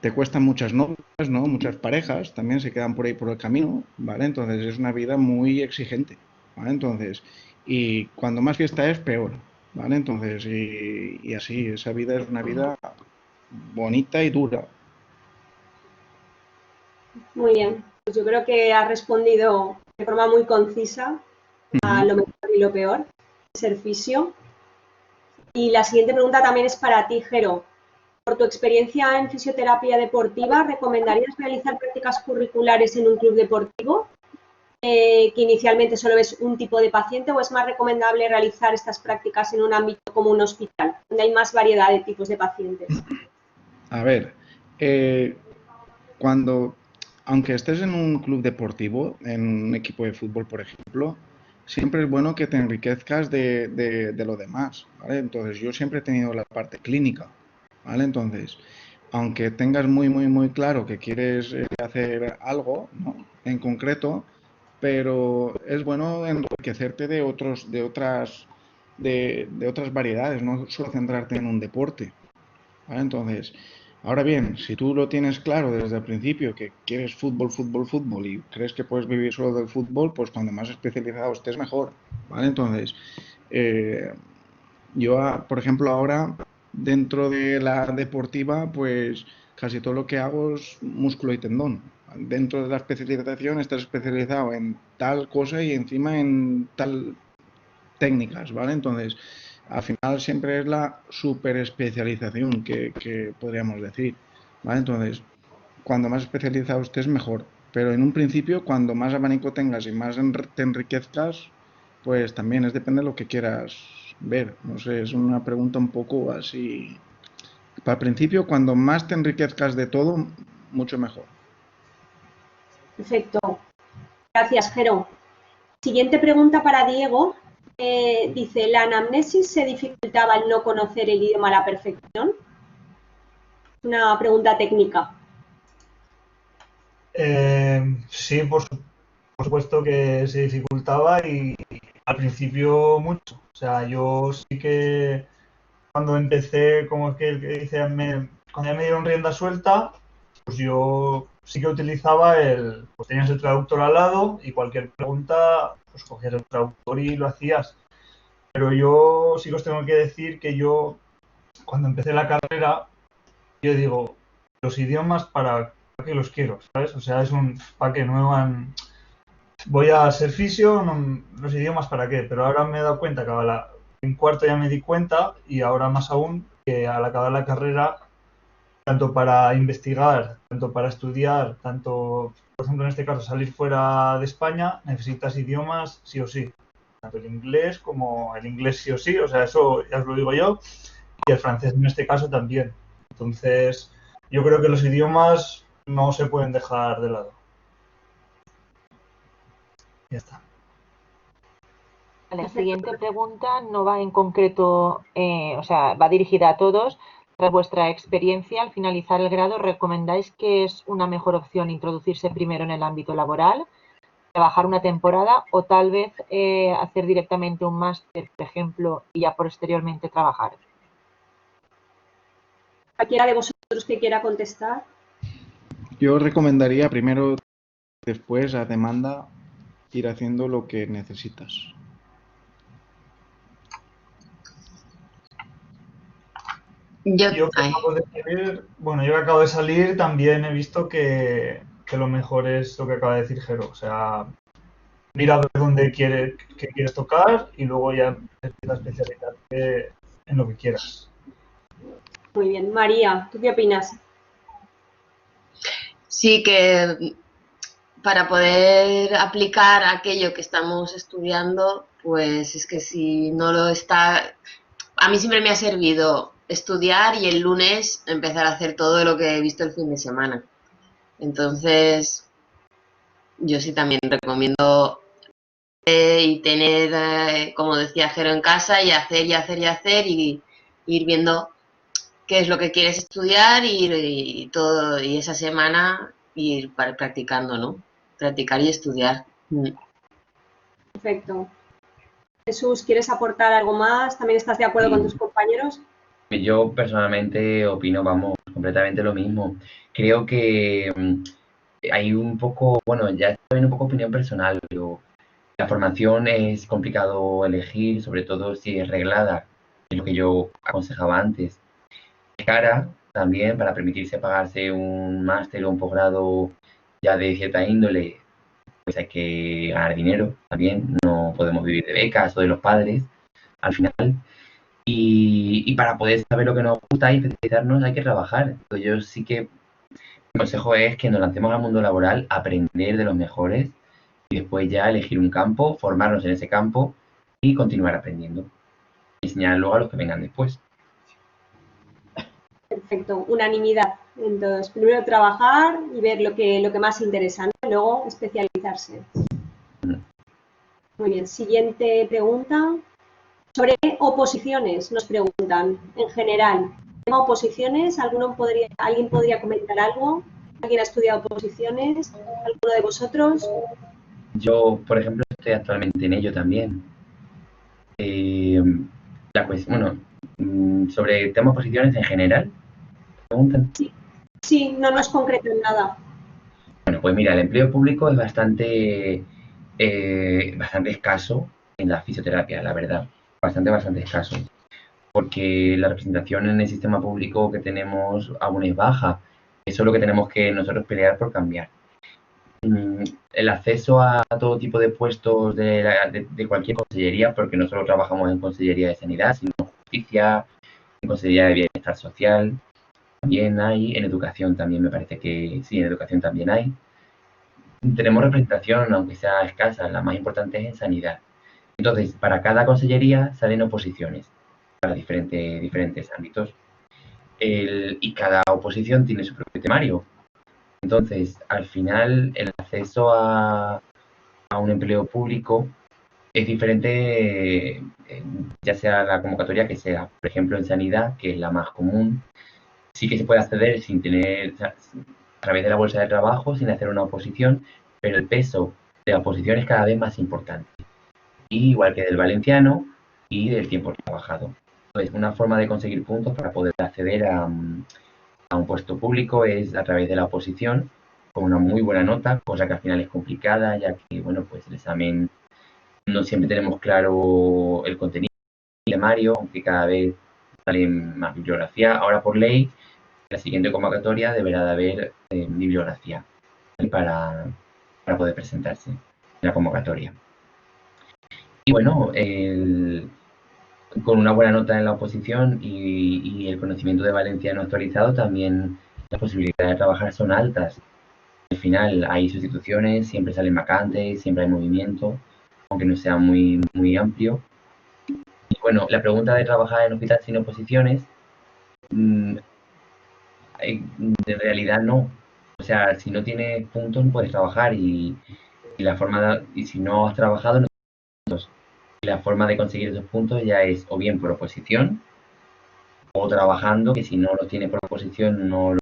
te cuestan muchas novias, ¿no? Muchas parejas también se quedan por ahí por el camino, ¿vale? Entonces es una vida muy exigente, ¿vale? Entonces, y cuando más fiesta es, peor, ¿vale? Entonces, y así, esa vida es una vida bonita y dura. Muy bien. Pues yo creo que has respondido de forma muy concisa a lo mejor y lo peor de ser fisio. Y la siguiente pregunta también es para ti, Jero. Por tu experiencia en fisioterapia deportiva, ¿recomendarías realizar prácticas curriculares en un club deportivo? Que inicialmente solo ves un tipo de paciente, o es más recomendable realizar estas prácticas en un ámbito como un hospital, donde hay más variedad de tipos de pacientes? A ver, aunque estés en un club deportivo, en un equipo de fútbol, por ejemplo, siempre es bueno que te enriquezcas de lo demás, ¿vale? Entonces, yo siempre he tenido la parte clínica, ¿vale? Entonces, aunque tengas muy, muy, muy claro que quieres hacer algo, ¿no? En concreto, pero es bueno enriquecerte de otras variedades, no solo centrarte en un deporte, ¿vale? Entonces, ahora bien, si tú lo tienes claro desde el principio que quieres fútbol, fútbol, fútbol y crees que puedes vivir solo del fútbol, pues cuando más especializado estés mejor, ¿vale? Entonces, por ejemplo, ahora dentro de la deportiva, pues casi todo lo que hago es músculo y tendón. Dentro de la especialización estás especializado en tal cosa y encima en tal técnicas, ¿vale? Entonces, al final siempre es la superespecialización que podríamos decir, ¿vale? Entonces, cuando más especializado estés, mejor. Pero en un principio, cuando más abanico tengas y más te enriquezcas, pues también depende de lo que quieras ver. No sé, es una pregunta un poco así. Para el principio, cuando más te enriquezcas de todo, mucho mejor. Perfecto. Gracias, Jero. Siguiente pregunta para Diego. Dice, ¿la anamnesis se dificultaba al no conocer el idioma a la perfección? Una pregunta técnica. Sí, por supuesto que se dificultaba y al principio mucho. O sea, yo sí que cuando empecé, como es que el que dice, cuando ya me dieron rienda suelta, pues yo sí que utilizaba pues tenías el traductor al lado y cualquier pregunta, pues cogías el traductor y lo hacías. Pero yo sí que os tengo que decir que yo, cuando empecé la carrera, yo digo, los idiomas ¿para qué los quiero? ¿Sabes? O sea, ¿para qué? No van... Voy a ser fisio, los idiomas ¿para qué? Pero ahora me he dado cuenta que en cuarto ya me di cuenta y ahora más aún que al acabar la carrera, tanto para investigar, tanto para estudiar, tanto, por ejemplo, en este caso, salir fuera de España, necesitas idiomas sí o sí. Tanto el inglés como el inglés sí o sí, o sea, eso ya os lo digo yo, y el francés en este caso también. Entonces, yo creo que los idiomas no se pueden dejar de lado. Ya está. La siguiente pregunta no va en concreto, o sea, va dirigida a todos. Tras vuestra experiencia, al finalizar el grado, ¿recomendáis que es una mejor opción introducirse primero en el ámbito laboral, trabajar una temporada o tal vez hacer directamente un máster, por ejemplo, y ya posteriormente trabajar? ¿Cualquiera de vosotros que quiera contestar? Yo recomendaría primero, después, a demanda, ir haciendo lo que necesitas. Yo que acabo de salir, bueno, yo que acabo de salir también he visto que lo mejor es lo que acaba de decir Jero. O sea, mira a ver dónde quieres tocar y luego ya empieza a especializarte en lo que quieras. Muy bien. María, ¿tú qué opinas? Sí, que para poder aplicar aquello que estamos estudiando, pues es que si no lo está... A mí siempre me ha servido estudiar y el lunes empezar a hacer todo lo que he visto el fin de semana. Entonces, yo sí también recomiendo y tener, como decía Jero, en casa y hacer y hacer y hacer y ir viendo qué es lo que quieres estudiar y todo, y esa semana ir practicando, ¿no? Practicar y estudiar. Perfecto. Jesús, ¿quieres aportar algo más? ¿También estás de acuerdo con tus compañeros? Yo personalmente opino, vamos, completamente lo mismo. Creo que hay un poco, bueno, ya estoy en un poco opinión personal, pero la formación es complicado elegir, sobre todo si es reglada, es lo que yo aconsejaba antes. Es cara también para permitirse pagarse un máster o un posgrado ya de cierta índole, pues hay que ganar dinero también, no podemos vivir de becas o de los padres al final. Y para poder saber lo que nos gusta y especializarnos hay que trabajar. Entonces yo sí que mi consejo es que nos lancemos al mundo laboral, aprender de los mejores y después ya elegir un campo, formarnos en ese campo y continuar aprendiendo. Y enseñar luego a los que vengan después. Perfecto, unanimidad. Entonces, primero trabajar y ver lo que más interesa, ¿no? Luego especializarse. Muy bien, siguiente pregunta. Sobre oposiciones nos preguntan, en general. ¿Tema oposiciones? ¿Alguien podría comentar algo? ¿Alguien ha estudiado oposiciones? ¿Alguno de vosotros? Yo, por ejemplo, estoy actualmente en ello también. Sobre temas oposiciones en general, preguntan. Sí, no nos concretan nada. Bueno, pues mira, el empleo público es bastante escaso en la fisioterapia, la verdad. Bastante escaso. Porque la representación en el sistema público que tenemos aún es baja. Eso es lo que tenemos que nosotros pelear por cambiar. El acceso a todo tipo de puestos de cualquier consellería, porque no solo trabajamos en Consellería de Sanidad, sino en Justicia, en Consellería de Bienestar Social, también hay, en Educación también me parece que sí, en Educación también hay. Tenemos representación, aunque sea escasa, la más importante es en Sanidad. Entonces, para cada consellería salen oposiciones para diferentes ámbitos. Y cada oposición tiene su propio temario. Entonces, al final, el acceso a un empleo público es diferente, ya sea la convocatoria que sea. Por ejemplo, en sanidad, que es la más común, sí que se puede acceder sin tener, a través de la bolsa de trabajo, sin hacer una oposición, pero el peso de la oposición es cada vez más importante. Igual que del valenciano y del tiempo trabajado. Entonces, una forma de conseguir puntos para poder acceder a un puesto público es a través de la oposición, con una muy buena nota, cosa que al final es complicada, ya que, bueno, pues el examen no siempre tenemos claro el contenido del temario, aunque cada vez sale más bibliografía. Ahora por ley la siguiente convocatoria deberá de haber bibliografía, ¿vale? para poder presentarse en la convocatoria. Y bueno, con una buena nota en la oposición y el conocimiento de valenciano actualizado, también las posibilidades de trabajar son altas. Al final hay sustituciones, siempre salen vacantes, siempre hay movimiento, aunque no sea muy, muy amplio. Y bueno, la pregunta de trabajar en hospital sin oposiciones, en realidad no. O sea, si no tienes puntos no puedes trabajar y si no has trabajado no tienes puntos. Y la forma de conseguir esos puntos ya es o bien por oposición o trabajando, que si no lo tienes por oposición no lo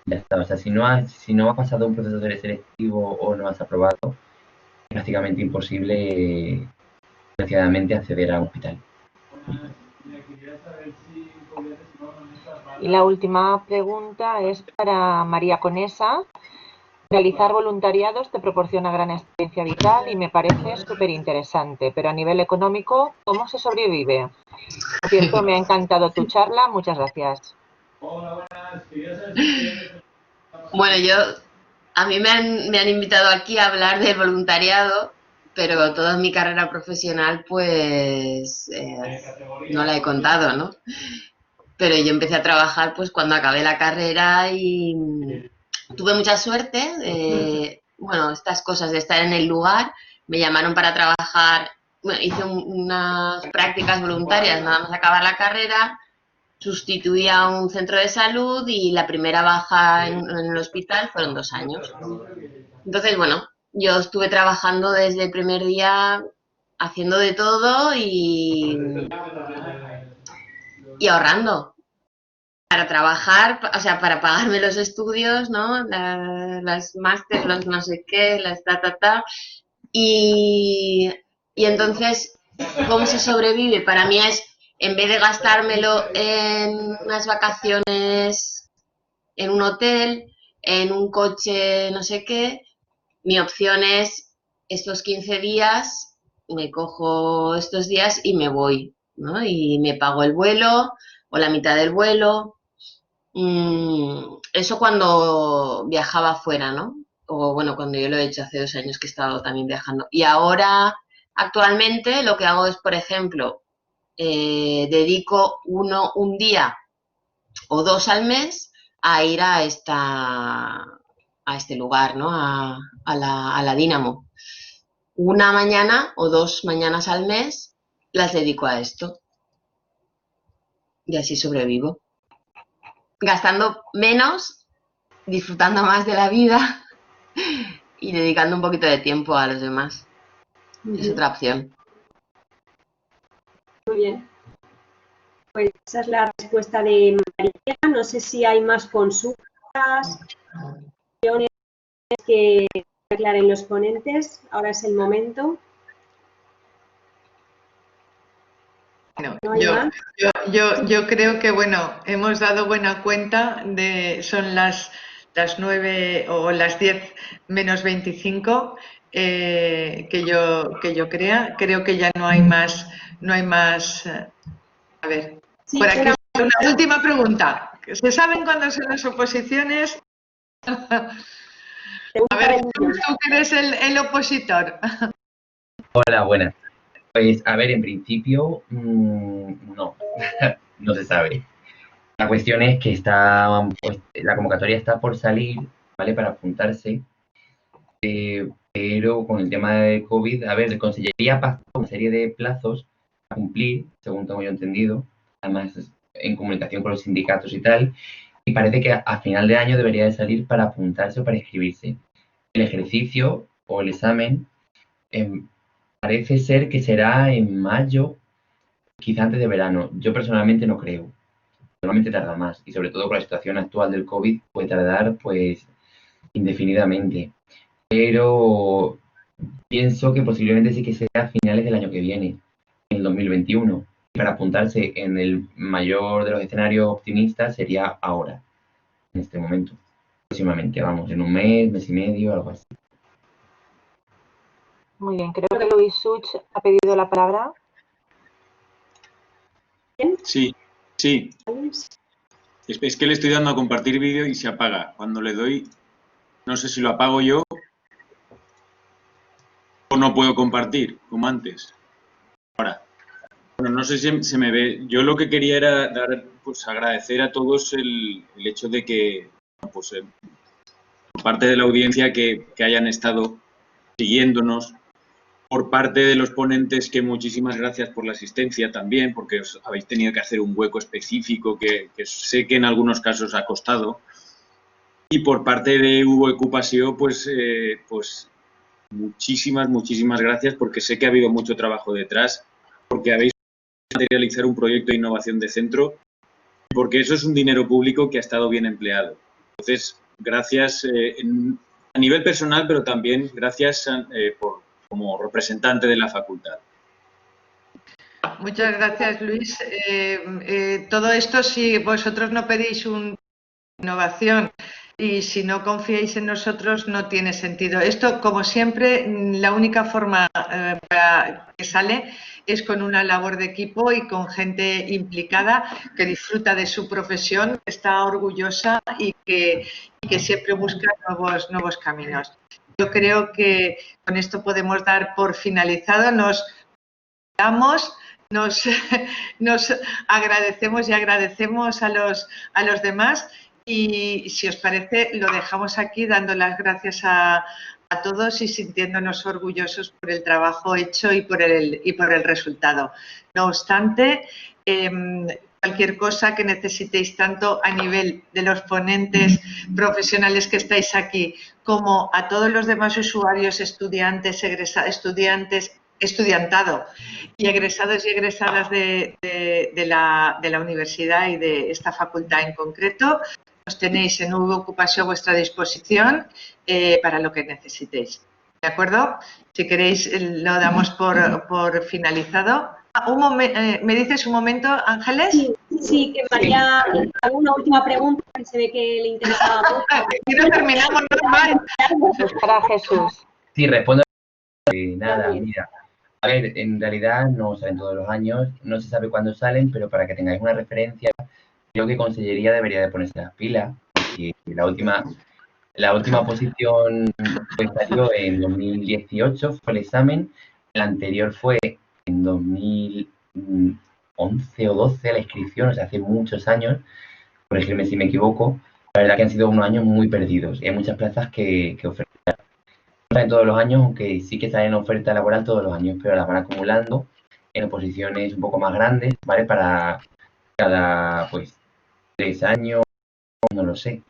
ya está. O sea, si no has pasado un proceso selectivo o no has aprobado, es prácticamente imposible desgraciadamente acceder a un hospital. Y la última pregunta es para María Conesa. Realizar voluntariados te proporciona gran experiencia vital y me parece súper interesante, pero a nivel económico, ¿cómo se sobrevive? Por cierto, me ha encantado tu charla, muchas gracias. Bueno, a mí me han invitado aquí a hablar del voluntariado, pero toda mi carrera profesional pues no la he contado, ¿no? Pero yo empecé a trabajar pues cuando acabé la carrera y tuve mucha suerte. Bueno, estas cosas de estar en el lugar, me llamaron para trabajar, bueno, hice unas prácticas voluntarias nada más acabar la carrera, sustituí a un centro de salud y la primera baja en el hospital fueron 2 años. Entonces, bueno, yo estuve trabajando desde el primer día haciendo de todo y ahorrando para trabajar, o sea, para pagarme los estudios, ¿no? Las máster, los no sé qué, las ta. Y entonces, ¿cómo se sobrevive? Para mí es, en vez de gastármelo en unas vacaciones, en un hotel, en un coche, no sé qué, mi opción es estos 15 días, me cojo estos días y me voy, ¿no? Y me pago el vuelo o la mitad del vuelo. Eso cuando viajaba fuera, ¿no? O bueno, cuando yo lo he hecho hace 2 años que he estado también viajando. Y ahora, actualmente, lo que hago es, por ejemplo, dedico un día o 2 al mes a ir a este lugar, ¿no? A la Dínamo. Una mañana o 2 mañanas al mes las dedico a esto. Y así sobrevivo. Gastando menos, disfrutando más de la vida y dedicando un poquito de tiempo a los demás. Es otra opción. Muy bien. Pues esa es la respuesta de María. No sé si hay más consultas, que aclaren los ponentes. Ahora es el momento. Bueno, ¿No hay más? yo creo que, bueno, hemos dado buena cuenta son las 9 o las 10 menos 25 que yo creo que ya no hay más, a ver, Sí, por aquí una última pregunta. ¿Se saben cuándo son las oposiciones? A ver, tú que eres el opositor. Hola, buenas. Pues, a ver, en principio, no, no se sabe. La cuestión es que pues, la convocatoria está por salir, ¿vale? Para apuntarse, pero con el tema de COVID, a ver, la Consellería pactó una serie de plazos a cumplir, según tengo yo entendido, además en comunicación con los sindicatos y tal, y parece que a final de año debería de salir para apuntarse o para inscribirse. El ejercicio o el examen parece ser que será en mayo, quizá antes de verano. Yo personalmente no creo. Normalmente tarda más y sobre todo con la situación actual del COVID puede tardar pues indefinidamente. Pero pienso que posiblemente sí que sea a finales del año que viene, en el 2021. Para apuntarse en el mayor de los escenarios optimistas sería ahora, en este momento. Próximamente, vamos, en un mes y medio, algo así. Muy bien, creo que Luis Such ha pedido la palabra. Sí. Es que le estoy dando a compartir vídeo y se apaga. Cuando le doy, no sé si lo apago yo o no puedo compartir, como antes. Ahora, bueno, no sé si se me ve. Yo lo que quería era pues agradecer a todos el hecho de que, pues, por parte de la audiencia que hayan estado siguiéndonos, por parte de los ponentes que muchísimas gracias por la asistencia también, porque os habéis tenido que hacer un hueco específico que sé que en algunos casos ha costado. Y por parte de Hugo Ecupasio, pues muchísimas gracias, porque sé que ha habido mucho trabajo detrás, porque habéis materializar un proyecto de innovación de centro, porque eso es un dinero público que ha estado bien empleado. Entonces, gracias a nivel personal, pero también gracias como representante de la facultad. Muchas gracias, Luis. Todo esto, si vosotros no pedís una innovación y si no confiáis en nosotros, no tiene sentido. Esto, como siempre, la única forma que sale es con una labor de equipo y con gente implicada que disfruta de su profesión, que está orgullosa y que siempre busca nuevos caminos. Yo creo que con esto podemos dar por finalizado. Nos agradecemos y agradecemos a los demás, y si os parece lo dejamos aquí dando las gracias a todos y sintiéndonos orgullosos por el trabajo hecho y por el resultado. No obstante, cualquier cosa que necesitéis, tanto a nivel de los ponentes profesionales que estáis aquí, como a todos los demás usuarios, estudiantes, estudiantado y egresados y egresadas de la universidad y de esta facultad en concreto, os tenéis en Hugo Ecupasio a vuestra disposición para lo que necesitéis. ¿De acuerdo? Si queréis, lo damos por finalizado. ¿Me dices un momento, Ángeles? Sí, que María haga una última pregunta que se ve que le interesaba mucho. Aquí no terminamos normal. Pues para Jesús. Sí, respondo. Nada, mira. A ver, en realidad no salen todos los años, no se sabe cuándo salen, pero para que tengáis una referencia, creo que Consellería debería de ponerse las pilas. Y la última posición pues salió en 2018, fue el examen. El anterior fue en 2011 o 12 la inscripción, o sea, hace muchos años. Corregirme si me equivoco. La verdad que han sido unos años muy perdidos. Hay muchas plazas que ofertan. No salen todos los años, aunque sí que salen en oferta laboral todos los años, pero las van acumulando en posiciones un poco más grandes, ¿vale? Para cada, pues, 3 años, no lo sé.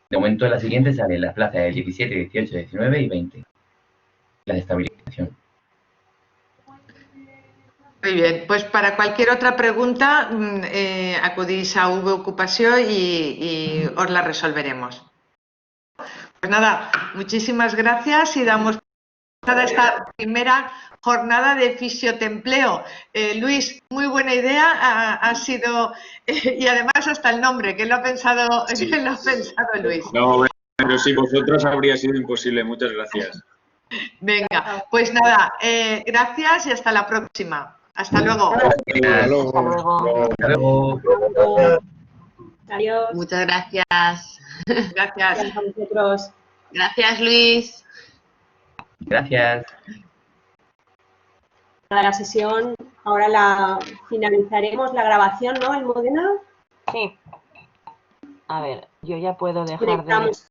De momento en la siguiente salen las plazas del 17, 18, 19 y 20. La de estabilización. Muy bien, pues para cualquier otra pregunta acudís a Hugo Ecupasio y os la resolveremos. Pues nada, muchísimas gracias y damos por esta primera jornada de fisiotempleo. Luis, muy buena idea ha sido, y además hasta el nombre, que lo ha pensado, Sí. lo ha pensado Luis. No, pero sin vosotros habría sido imposible. Muchas gracias. Venga, pues nada, gracias y hasta la próxima. Hasta luego. Hasta luego. Hasta luego. Adiós. Muchas gracias. Gracias. Gracias a vosotros. Gracias, Luis. Gracias. La sesión, ahora la finalizaremos, la grabación, ¿no, Almudena? Sí. A ver, yo ya puedo dejar de... Conectamos.